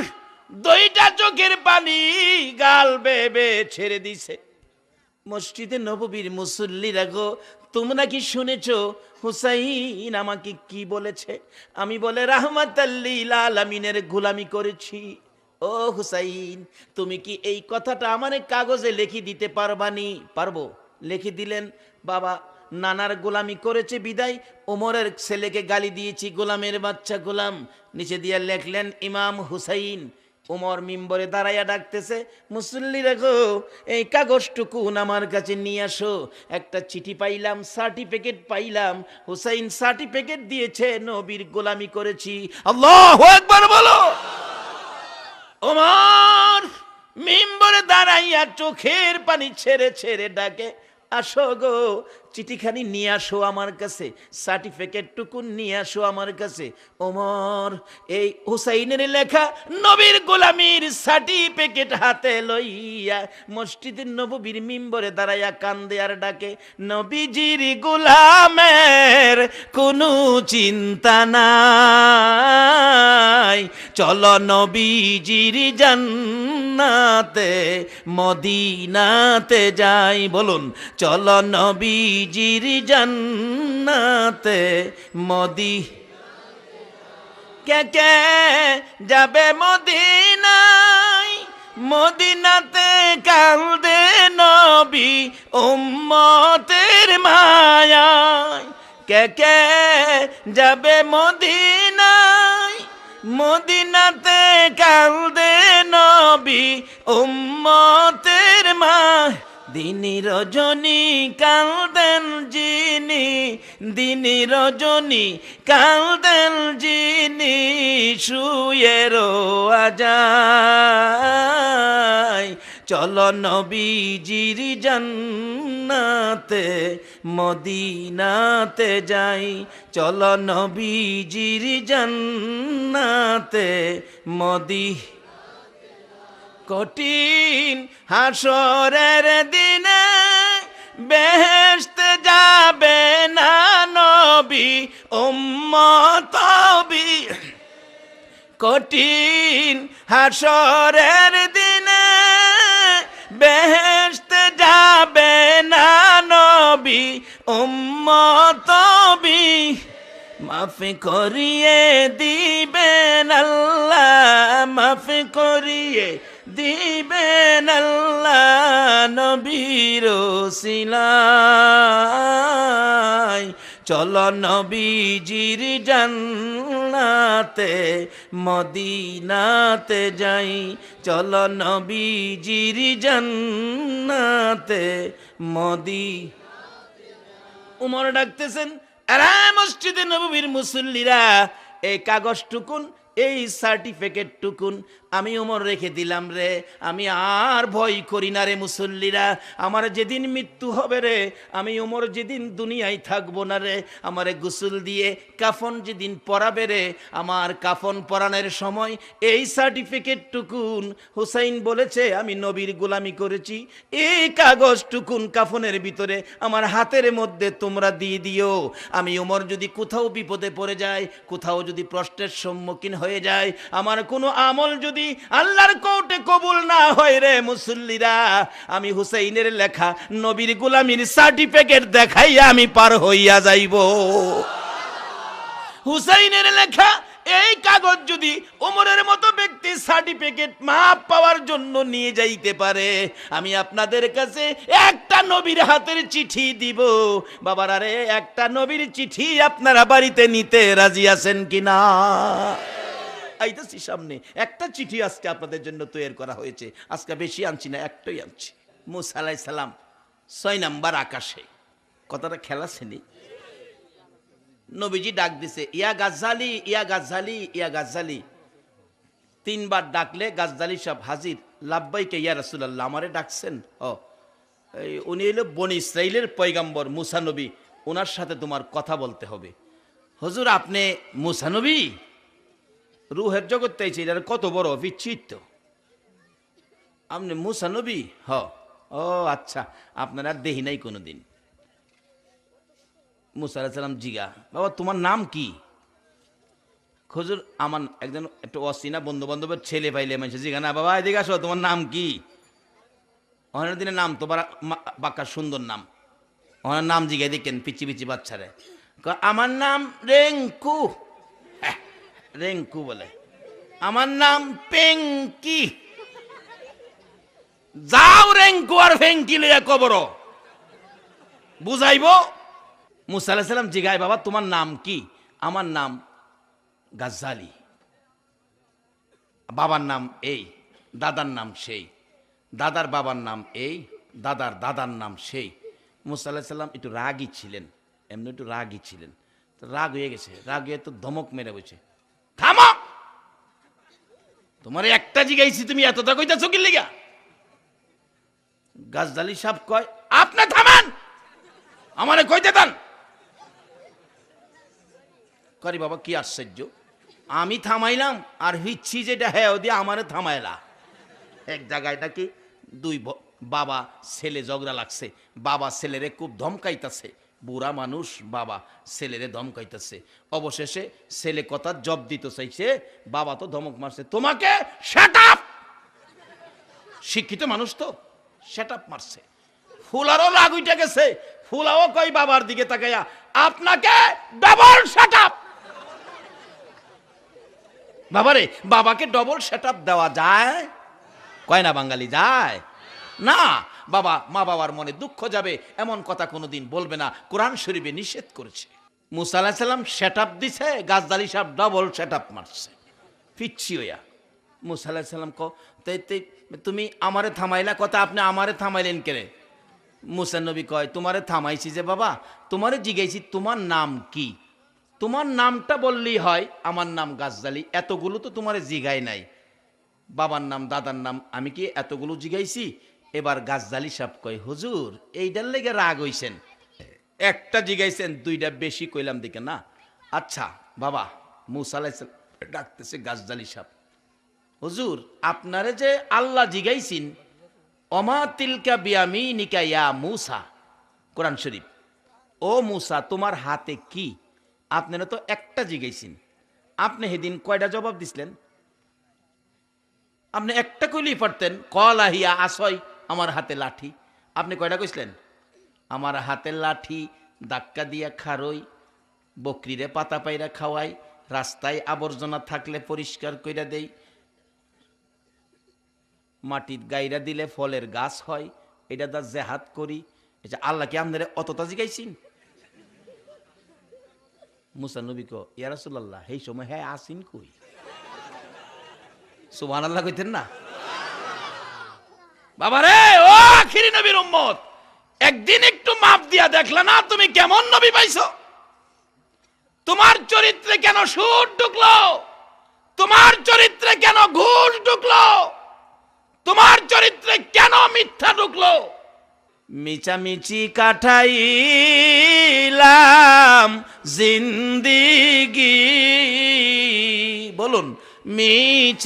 দুইটা চোখের পানি গাল বেবে ছেড়ে দিছে। মসজিদে নববীর মুসল্লিরা গো, তোমরা কি শুনেছো হুসাইন আমাকে কি বলেছে? আমি বলে রাহমাতাল্লিল আলামিনের গোলামি করেছি। ও হুসাইন, তুমি কি এই কথাটা আমার কাগজে লিখে দিতে পারবানি? পারবো। লিখে দিলেন, বাবা নানার গোলামি করেছে বিদায় ওমরের ছেলেকে গালি দিয়েছি গোলামের বাচ্চা গোলাম। নিচে দিয়ে লেখলেন ইমাম হুসাইন। ওমর মিম্বরে দাঁড়াইয়া ডাকতেছে, মুসল্লি রেখো, এই কাগজটুকুন আমার কাছে নিয়ে আসো। একটা চিঠি পাইলাম, সার্টিফিকেট পাইলাম, হুসাইন সার্টিফিকেট দিয়েছে নবীর গোলামি করেছি। আল্লাহু আকবার বলো। ওমর মিম্বরে দাঁড়াইয়া চোখের পানি ছেড়ে ছেড়ে ডাকে, আসো গো, চিঠিখানি নিয়ে আসো আমার কাছে, সার্টিফিকেটটুকু নিয়ে আসো আমার কাছে। ওমর এই হুসাইনের লেখা নবীর গোলামির সার্টিফিকেট হাতে লইয়া মসজিদের নববীর মিম্বরে দাঁড়াইয়া কান্দে আর ডাকে, নবীজির গোলামের কোনো চিন্তা নাই, চলো নবীজির জান্নাতে মদিনাতে যাই। বলুন, চলো নবীজির জান্নাতে কে কে যাবে মদিনায়, মদিনাতে কাঁদে নবী উম্মতের মায়ায়। কে কে যাবে মদিনায়, মদিনাতে কাঁদে নবী উম্মতের মায়ায়। দিনী রজনী কাঁদেন যিনি, দিনী রজনী কাঁদেন যিনি, শুয়ে রোয়া যায়। চলো নবীজির জান্নাতে মদিনাতে যাই, চলো নবীজির জান্নাতে কঠিন হাসরের দিনে বেহেশতে যাবে না নবী উম্মত বি। কঠিন হাসরের দিনে বেহেশতে যাবে মাফ করিয়ে দিবেন আল্লাহ, মাফ করিয়ে দিবেন আল্লাহ, নবীর ওসিলায় চলো নবীজির জান্নাতে মদিনাতে যাই, চলো নবীজির জান্নাতে উমর ডাকতেছেন, আরে মসজিদে নববীর মুসল্লিরা, এই কাগজটুকুন, এই সার্টিফিকেট টুকুন আমি ওমর রেখে দিলাম রে, আমি আর ভয় করি না রে মুসল্লিরা, আমার যেদিন মৃত্যু হবে রে, আমি ওমর যেদিন দুনিয়ায় থাকবো না রে, আমারে গোসল দিয়ে কাফন যেদিন পরাবে রে, আমার কাফন পরানোর সময় এই সার্টিফিকেট টুকুন, হুসাইন বলেছে আমি নবীর গোলামি করেছি, এই কাগজ টুকুন কাফনের ভিতরে আমার হাতের মধ্যে তোমরা দিয়ে দিও, আমি ওমর যদি কোথাও বিপদে পড়ে যায়, কোথাও যদি প্রশ্নের সম্মুখীন হয়ে যায়, আমার কোনো আমল যদি আল্লাহর কোর্টে কবুল না হয় রে মুসল্লিরা, আমি হুসাইনের লেখা নবীর গোলামির সার্টিফিকেট দেখাইয়া আমি পার হইয়া যাইব। হুসাইনের লেখা এই কাগজ যদি ওমরের মতো ব্যক্তি সার্টিফিকেট মাপ পাওয়ার জন্য নিয়ে যাইতে পারে, আমি আপনাদের কাছে একটা নবীর হাতের চিঠি দিব। বাবারা রে, একটা নবীর চিঠি আপনারা বাড়িতে নিতে রাজি আছেন কিনা? আইতেছি সামনে, একটা চিঠি আজকে আপনাদের জন্য তৈরি করা হয়েছে, আজকে বেশি আনছি না, একটাই আনছি। মুসা আলাইহিস সালাম 6 নাম্বার আকাশে, কথাটা খেলা ছেনি, নবীজি ডাক দিছে, ইয়া গাজ্জালি, ইয়া গাজ্জালি, ইয়া গাজ্জালি। 3 বার ডাকলে গাজ্জালি সাহেব হাজির, লাব্বাইকে ইয়া রাসূলুল্লাহ, আমারে ডাকছেন? উনি হলো বনি ইসরাইলের পয়গম্বর মুসা নবী, ওনার সাথে তোমার কথা বলতে হবে। হুজুর আপনি মুসা নবী? রুহের জগৎ তাইছে, এটা কত বড় বিচিত্র, আপনি মুসা নবী? ও আচ্ছা, আপনারা দেখি নাই কোনোদিন। মুসা আলাইহিস সালাম জিগা, বাবা তোমার নাম কি? হুজুর আমার একজন একটু অচেনা বন্ধু বান্ধবের ছেলে পাইলে মানুষ জিগা না, বাবা এদিকে আসো, তোমার নাম কি? অনেক দিনের নাম তো বাক্কা সুন্দর নাম, ওনার নাম জিগাই দেখেন পিচি পিচি বাচ্চারে, আমার নাম রেঙ্কু। রেঙ্কু বলে, আমার নাম পেঙ্কি। যাও রেঙ্কু আর ফেঙ্কি লইয়া কবর বুঝাইব। মুসা আলাইহিস সালাম জিগায়, বাবা তোমার নাম কি? আমার নাম গাজ্জালি, বাবার নাম এই, দাদার নাম সেই, দাদার বাবার নাম এই, দাদার দাদার নাম সেই। মুসা আলাইহিস সালাম একটু রাগী ছিলেন, এমনি একটু রাগী ছিলেন, রাগ হয়ে গেছে, রাগ হয়ে তো ধমক মেরে বসে, থামো, তোমার একটা জিগাইছি, তুমি এতটা কইতাছো কি লিগা? গাজ্জালি সাহেব কয়, আপনি থামেন, আমারে কইতে দেন। করি বাবা কি আশ্চর্য, আমি থামাইলাম আর হিচ্ছি যেটা হ্যাঁ দিয়ে আমারে থামাইলা। এক জায়গায় নাকি 2 বাবা ছেলে ঝগড়া লাগছে, বাবা ছেলেরে খুব ধমকাইতাছে, বুড়া মানুষ বাবা ছেলেরে ধমকাইতেছে, অবশেষে ছেলে কথা জব দিতে চাইছে, বাবা তো ধমক মারছে, তোমাকে শাট আপ, শিক্ষিত মানুষ তো শাট আপ মারছে। ফুলারও রাগ উঠে গেছে, ফুলাও কই বাবার দিকে তাকাইয়া, আপনাকে ডবল শাট আপ। বাবারে, বাবাকে ডবল শাট আপ দেওয়া যায়? কয় না বাঙালি, যায় না। বাবা মা বাবার মনে দুঃখ যাবে এমন কথা কোনোদিন বলবে না, কোরআন শরীফে নিষেধ করেছে। মুসা আলাইহিস সালাম সেট আপ দিছে, গাজ্জালি সাহেব ডবল সেট আপ মারছে পিচ্ছি হইয়া। মুসা আলাইহিস সালাম তুমি আমারে থামাইলা, কথা আপনি আমারে থামাইলেন কেন? মুসা নবী কয়, তোমারে থামাইছি যে বাবা, তোমারে জিগাইছি তোমার নাম কি, তোমার নামটা বললেই হয়, আমার নাম গাজ্জালি, এতগুলো তো তোমারে জিগাই নাই, বাবার নাম দাদার নাম আমি কি এতগুলো জিগাইছি? এবার গাজ্জালি সাহেব কয়, হুজুর এইটার লেগে রাগ হইছেন, একটা জিগাইছেন, 2টা বেশি কইলাম দিকে না। আচ্ছা বাবা, মুসা আলাইহিস সালাম ডাকতেছে গাজ্জালি সাহেব, হুজুর আপনারে যে আল্লাহ জিগাইছেন, অমা তিলকা বিয়ামিনিকা ইয়া মুসা, কোরআন শরীফ, ও মুসা তোমার হাতে কি? আপনারা তো একটা জিগাইছেন, আপনি সেদিন কয়টা জবাব দিছিলেন? আপনি একটা কইলেই পারতেন, কলা হিয়া আসয়, আমার হাতে লাঠি। আপনি কয়টা কইছিলেন? আমার হাতে লাঠি, ধাক্কা দিয়া খারই, বকরিরে পাতা পাইরা খাওয়াই, রাস্তায় আবর্জনা থাকলে পরিষ্কার কইরা দেই, মাটির গাইরা দিলে ফলের গাছ হয়, এটা দা জেহাদ করি। এটা আল্লাহ কি আপনারা অতটা জিগাইছেন? মুসা নবী কো ইয়া রাসূলুল্লাহ এই সময় হ্যাঁ আসিন কই? সুবহানাল্লাহ কইতেন না? বাবারে ও আখিরি নবীর উম্মত, একদিন একটু মাপ দিয়া দেখলা না তুমি কেমন নবী পাইছো? তোমার চরিত্রে কেন সুর ঢুকলো? তোমার চরিত্রে কেন ঘুষ ঢুকলো? তোমার চরিত্রে কেন মিথ্যা ঢুকলো? মিচামিচি কাটাইলাম জিন্দিগি, বলুন মিচামিচি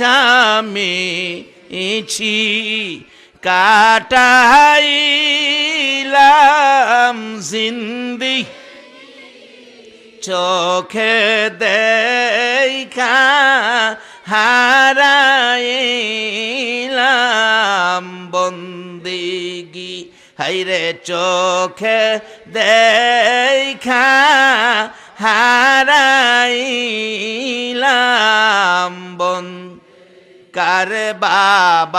কাটাইলাম জিন্দিগি, চোখে দেখা হারাইলাম বন্দিগি, হাইরে চোখে দেখা হারাইলাম কার বাবারি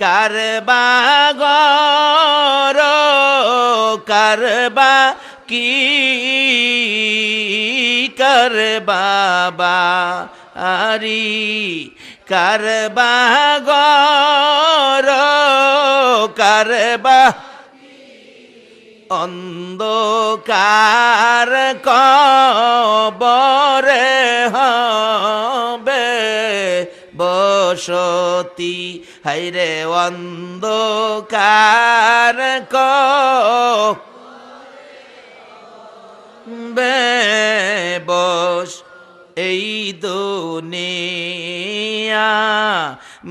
কার বাগর কার বা কি কার বাবা আরি কার বাগর কার বা অন্ধকার কবরে হবে বসতি, হাইরে অন্ধকার বস এই দুনিয়া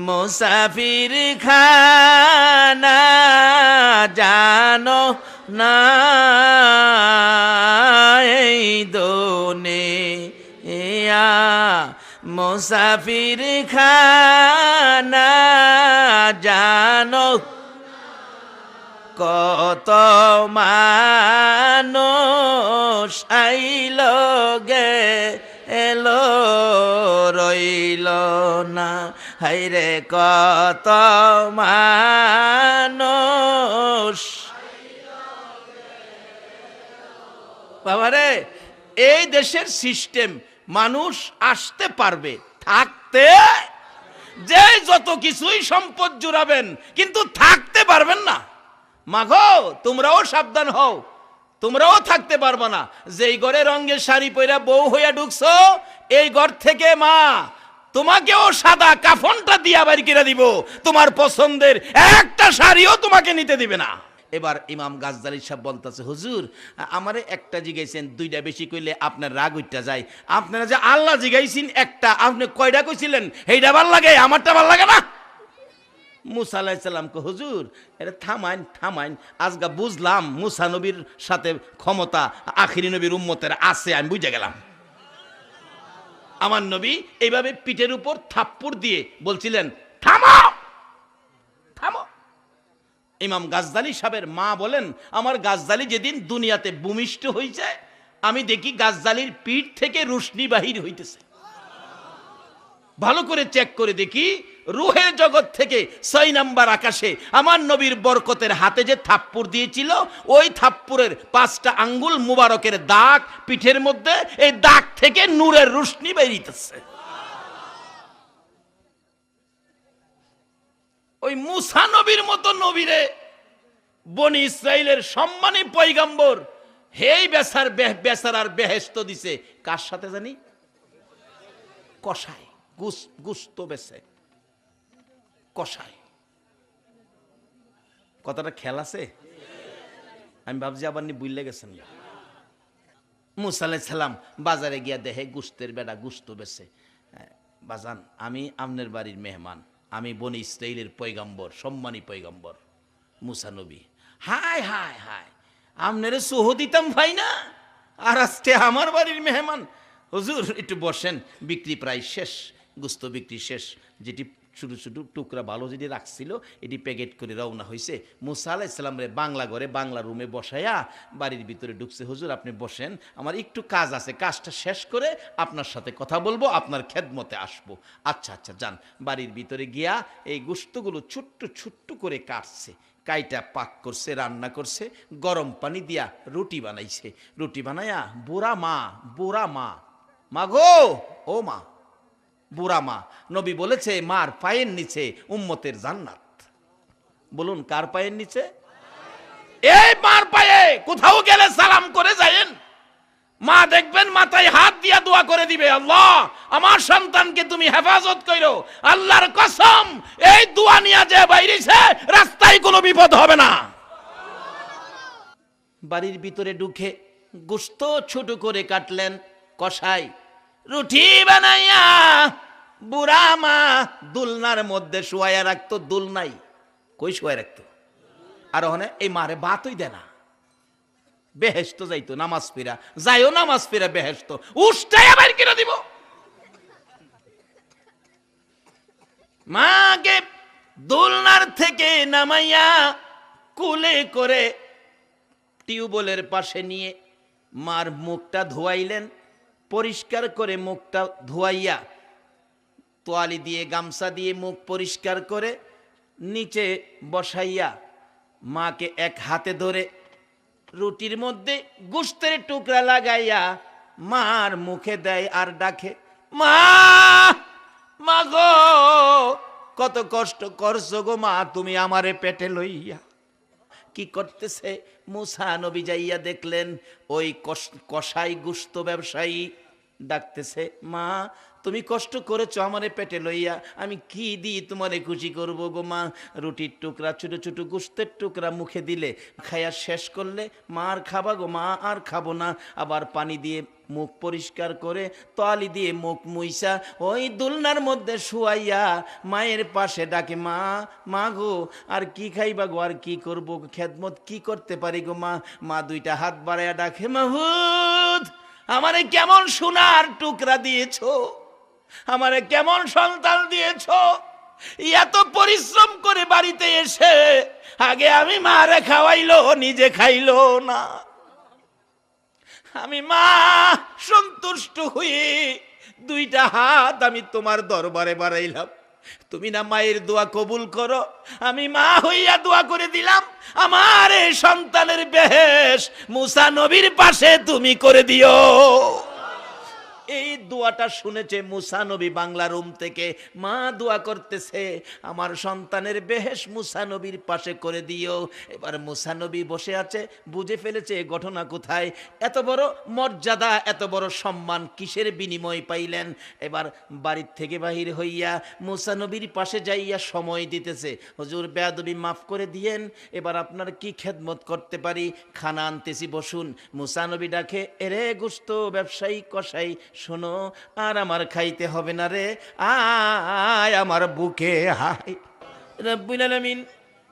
মুসাফির খানা জানো না, এই দুনিয়া মুসাফির খানা জানো, কত মানুষ আইল গে এলো রইল না, হাইরে কত মানুষ। বাবারে এই দেশের সিস্টেম, মানুষ আসতে পারবে, থাকতে যে যত কিছুই সম্পদ জুড়াবেন কিন্তু থাকতে পারবেন না। মাগো তোমরাও সাবধান হও, তোমরাও থাকতে পারবে না। যেই ঘরে রঙের শাড়ি পইরা বউ হইয়া ঢুকছো, এই ঘর থেকে মা তোমাকেও সাদা কাফনটা দিয়া বাড়ি করে দিব, তোমার পছন্দের একটা শাড়িও তোমাকে নিতে দিবে না। এবার ইমাম গাজদালি সাহেব বলতেছে, হুজুর আমারে একটা জিগাইছেন, দুইটা বেশি কইলে আপনার রাগ উঠতে যায়। আপনারা যে আল্লাহ জিগাইছেন একটা, আপনি কয়টা কইছিলেন? এইটা ভাল লাগে, আমারটা ভাল লাগে না। মুসা আলাইহিস সালাম কো হুজুর এটা থামাইন থামাইন, আজকে বুঝলাম মুসা নবীর সাথে ক্ষমতা আখিরি নবীর উম্মতের আছে, আমি বুঝে গেলাম। আমার নবী এইভাবে পিঠের উপর থাপ্পড় দিয়ে বলছিলেন থামো থামো। ইমাম গাজদালি সাহেবের মা বলেন, আমার গাজদালি যেদিন দুনিয়াতে ভূমিষ্ঠ হয়েছে, আমি দেখি গাজদালির পিঠ থেকে রুশনি বাহির হইতেছে। ভালো করে চেক করে দেখি, রুহের জগৎ থেকে 6 নাম্বার আকাশে আমার নবীর বরকতের হাতে যে থাপ্পড় দিয়েছিল, ওই থাপ্পড়ের 5টা আঙ্গুল মুবারকের দাগ পিঠের মধ্যে, এই দাগ থেকে নূরের রুশনি বেরিয়েছে। ওই মুসা নবীর মতো নবীরে বনি ইসরাইলের সম্মানী পয়গম্বর হেই বেচারার বেহেশত দিছে কার সাথে জানি? কসাই, গুস্ত বেচে কসাই। কথাটা খেয়াল আছে? আমি ভাবছি আবার নি বুঝলে গেছেন। মুসা আলাইহিস সালাম বাজারে গিয়া দেখে গুস্তের বেড়া গুস্ত বেচে। বাজান আমি আমনের বাড়ির মেহমান, আমি বনি ইসরাইলের পয়গম্বর, সম্মানী পয়গম্বর মুসা নবী। হায় হায় হায়, আমনেরে সোহ দিতাম ভাই না, আর আজকে আমার বাড়ির মেহমান। হুজুর একটু বসেন, বিক্রি প্রায় শেষ, গুস্ত বিক্রি শেষ, যেটি ছোটো ছোটো টুকরা ভালো যেটি রাখছিল এটি প্যাকেট করে রওনা হয়েছে। মুসা আলাইহিস সালাম রে বাংলা ঘরে বাংলা রুমে বসাইয়া বাড়ির ভিতরে ঢুকছে। হুজুর আপনি বসেন, আমার একটু কাজ আছে, কাজটা শেষ করে আপনার সাথে কথা বলবো, আপনার খেদমতে আসবো। আচ্ছা আচ্ছা যান। বাড়ির ভিতরে গিয়া এই গোশতগুলো ছোট্ট ছোট্ট করে কাটছে, কাইটা পাক করছে, রান্না করছে, গরম পানি দিয়া রুটি বানাইছে। রুটি বানাইয়া বুড়া মা মা গো, ও মা, বুড়া মা। নবী বলেছে মার পায়ের নিচে উম্মতের জান্নাত। বলুন কার পায়ের নিচে? এই মার পায়ে কোথাও গেলে সালাম করে যায়েন। মা দেখবেন মাথায় হাত দিয়া দোয়া করে দিবে, আল্লাহ আমার সন্তানকে তুমি হেফাজত কইরো। আল্লাহর কসম এই দোয়া নিয়া যে বাইরেছে রাস্তায় কোনো বিপদ হবে না। বাড়ির ভিতরে ঢুকে গোশত ছোট করে কাটলেন, কষাই রুটি বানাইয়া বুড়া মা দুলনার মধ্যে শুয়াইয়া রাখতো। দুল নাই, কই শুয়াই রাখতো? আর ওখানে এই মারে ভাতই দেয় না। বেহেশত যাইতো নামাজ পড়া, যাইও নামাজ পড়া বেহেশত, উষ্টাই আবার কিনে দিব। মাকে দুলনার থেকে নামাইয়া কুলে করে টিউবওয়েলের পাশে নিয়ে মার মুখটা ধোয়াইলেন। পরিষ্কার করে মুখটা ধোয়াইয়া তোয়ালি দিয়ে গামছা দিয়ে মুখ পরিষ্কার করে নিচে বসাইয়া মাকে এক হাতে ধরে রুটির মধ্যে গোশতের টুকরা লাগাইয়া মার মুখে দেয় আর ডাকে, মা, মা গো, কত কষ্ট করছো গো মা তুমি আমারে পেটে লইয়া। কি করতেছে? মুসা নবী যাইয়া দেখলেন ওই কসাই গোশত ব্যবসায়ী ডাকতেছে, মা তুমি কষ্ট করেছো আমারে পেটে লইয়া, আমি কি দিই তোমারে খুশি করব গো মা। রুটির টুকরা ছোট ছোট গোশতের টুকরা মুখে দিলে খাইয়া শেষ করলে মা আর খাবা গো মা, আর খাবো না। আবার পানি দিয়ে মুখ পরিষ্কার করে তোয়ালি দিয়ে মুখ মুইসা ওই দুলনার মধ্যে শুয়াইয়া মায়ের পাশে ডাকে, মা, মা গো আর কি খাইবা গো, আর কি করবো, খেদমত কি করতে পারি গো মা। মা দুইটা হাত বাড়াইয়া ডাকে, মাহুদ আমারে কেমন সোনার টুকরা দিয়েছো, আমারে কেমন সন্তান দিয়েছো। এত পরিশ্রম করে বাড়িতে এসে আগে আমি মারে খাওয়াইলো, নিজে খাইলো না। আমি মা সন্তুষ্ট হয়ে দুইটা হাত আমি তোমার দরবারে বাড়াইলাম, তুমি না মায়ের দোয়া কবুল করো। আমি মা হইয়া দোয়া করে দিলাম আমার এই সন্তানের বেহেশ মুসা নবীর পাশে তুমি করে দিও। এই দোয়াটা শুনেছে মুসা নবী বাংলা রুম থেকে। মা দোয়া করতেছে আমার সন্তানের বেহেশ মুসা নবীর পাশে করে দিও। এবার মুসা নবী বসে আছে, বুঝে ফেলেছে ঘটনা কোথায়। এত বড় মর্যাদা, এত বড় সম্মান কিসের বিনিময় পাইলেন। এবার বাড়ির থেকে বাহির হইয়া মুসা নবীর পাশে যাইয়া সময় দিতেছে, হুজুর বেয়াদবি মাফ করে দিয়েন, এবার আপনার কি খেদমত করতে পারি, খানা আনতেছি বসুন। মুসা নবী ডাকে, এরে গোশত ব্যবসায়ী কসাই শোনো, আর আমার খাইতে হবে না রে, আয় আমার বুকে হাই। রব্বুল আলামিন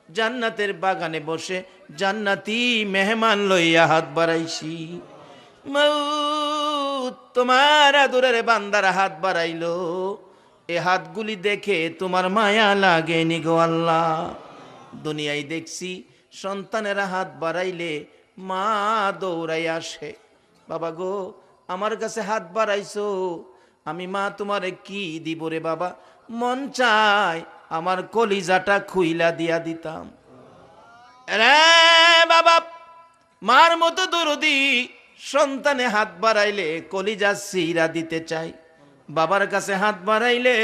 জান্নাতের বাগানে বসে জান্নাতি মেহমান লইয়া হাত বাড়াইছি। মউত তোমার আদরের বান্দার হাত বাড়াইলো, এ হাতগুলি দেখে তোমার মায়া লাগেনি গো আল্লাহ। দুনিয়ায় দেখছি সন্তানেরা হাত বাড়াইলে মা দৌড়াই আসে, বাবা গো আমার কাছে হাত বাড়াইছো, আমি মা তোমারে কি দিব রে বাবা। মন চায় আমার কলিজাটা খুইলা দিয়া দিতাম। রে বাবা, মার মতো দরদি সন্তানে হাত বাড়াইলে কলিজা সিরা দিতে চাই। বাবার কাছে হাত বাড়াইলে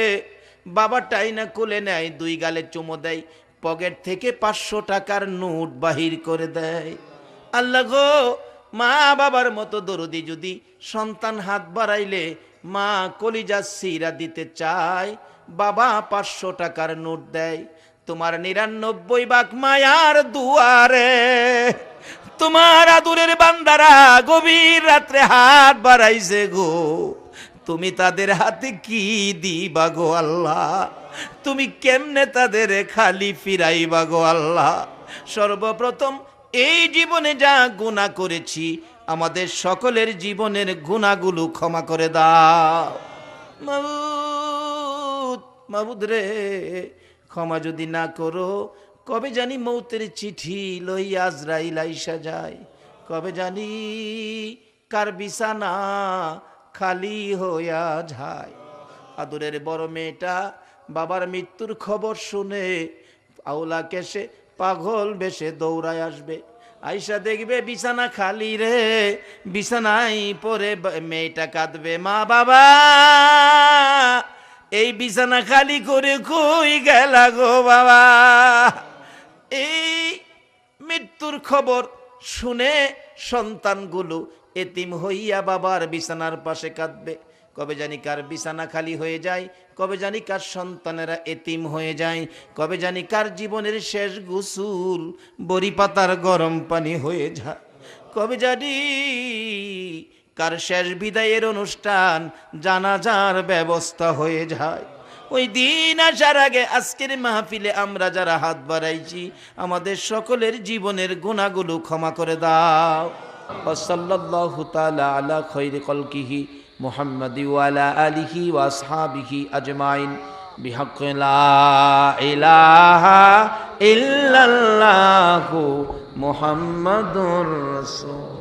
বাবাটাই না কোলে নেয়, দুই গালে চুমো দেয়, পকেট থেকে 500 টাকার নোট বাহির করে দেয়। আল্লাহ গো, মা বাবার মতো দরদি যদি সন্তান হাত বাড়াইলে মা কলিজা সিরা দিতে চায়, বাবা 500 টাকার নোট দেয়। তোমার 99 ভাগ মায়ার দুয়ারে তোমার আদুরের বান্দারা গভীর রাত্রে হাত বাড়াইছে গো, তুমি তাদের হাতে কি দিবা গো আল্লাহ, তুমি কেমনে তাদের খালি ফিরাইবা গো আল্লাহ। সর্বপ্রথম এই জীবনে যা গুনাহ করেছি আমাদের সকলের জীবনের গুনাহগুলো ক্ষমা করে দাও। মাবুদ মাবুদ রে ক্ষমা যদি না করো, কবে জানি মৌতের চিঠি লইয়া আজরাইল আইসা যায়, কবে জানি কার বিছানা খালি হইয়া যায়। আদরের বড় মেয়েটা বাবার মৃত্যুর খবর শুনে আওলা কেশে পাগল বেশে দৌড়ায় আসবে, আইসা দেখবে বিছানা খালি রে, বিছানায় পরে মেয়েটা কাঁদবে, মা বাবা এই বিছানা খালি করে কই গেলা গো বাবা। এই মৃত্যুর খবর শুনে সন্তানগুলো এতিম হইয়া বাবার বিছানার পাশে কাঁদবে, কবে জানি কার বিছানা খালি হয়ে যায়, কবে জানি কার সন্তানেরা এতিম হয়ে যায়, কবে জানি কার জীবনের শেষ গোসল বড়ি পাতার গরম পানি হয়ে যায়, কবে জানি কার শেষ বিদায়ের অনুষ্ঠান জানাজার ব্যবস্থা হয়ে যায়। ওই দিন আসার আগে আজকের মাহফিলে আমরা যারা হাত বাড়াইছি আমাদের সকলের জীবনের গুনাহগুলো ক্ষমা করে দাও। সাল্লাল্লাহু তাআলা আলা খায়রি খালকিহি মুহাম্মাদি ওয়া আলা আলিহি ওয়া আসহাবিহি আজমাইন বিহাক্কি লা ইলাহা ইল্লাল্লাহু মুহাম্মাদুর রাসূল।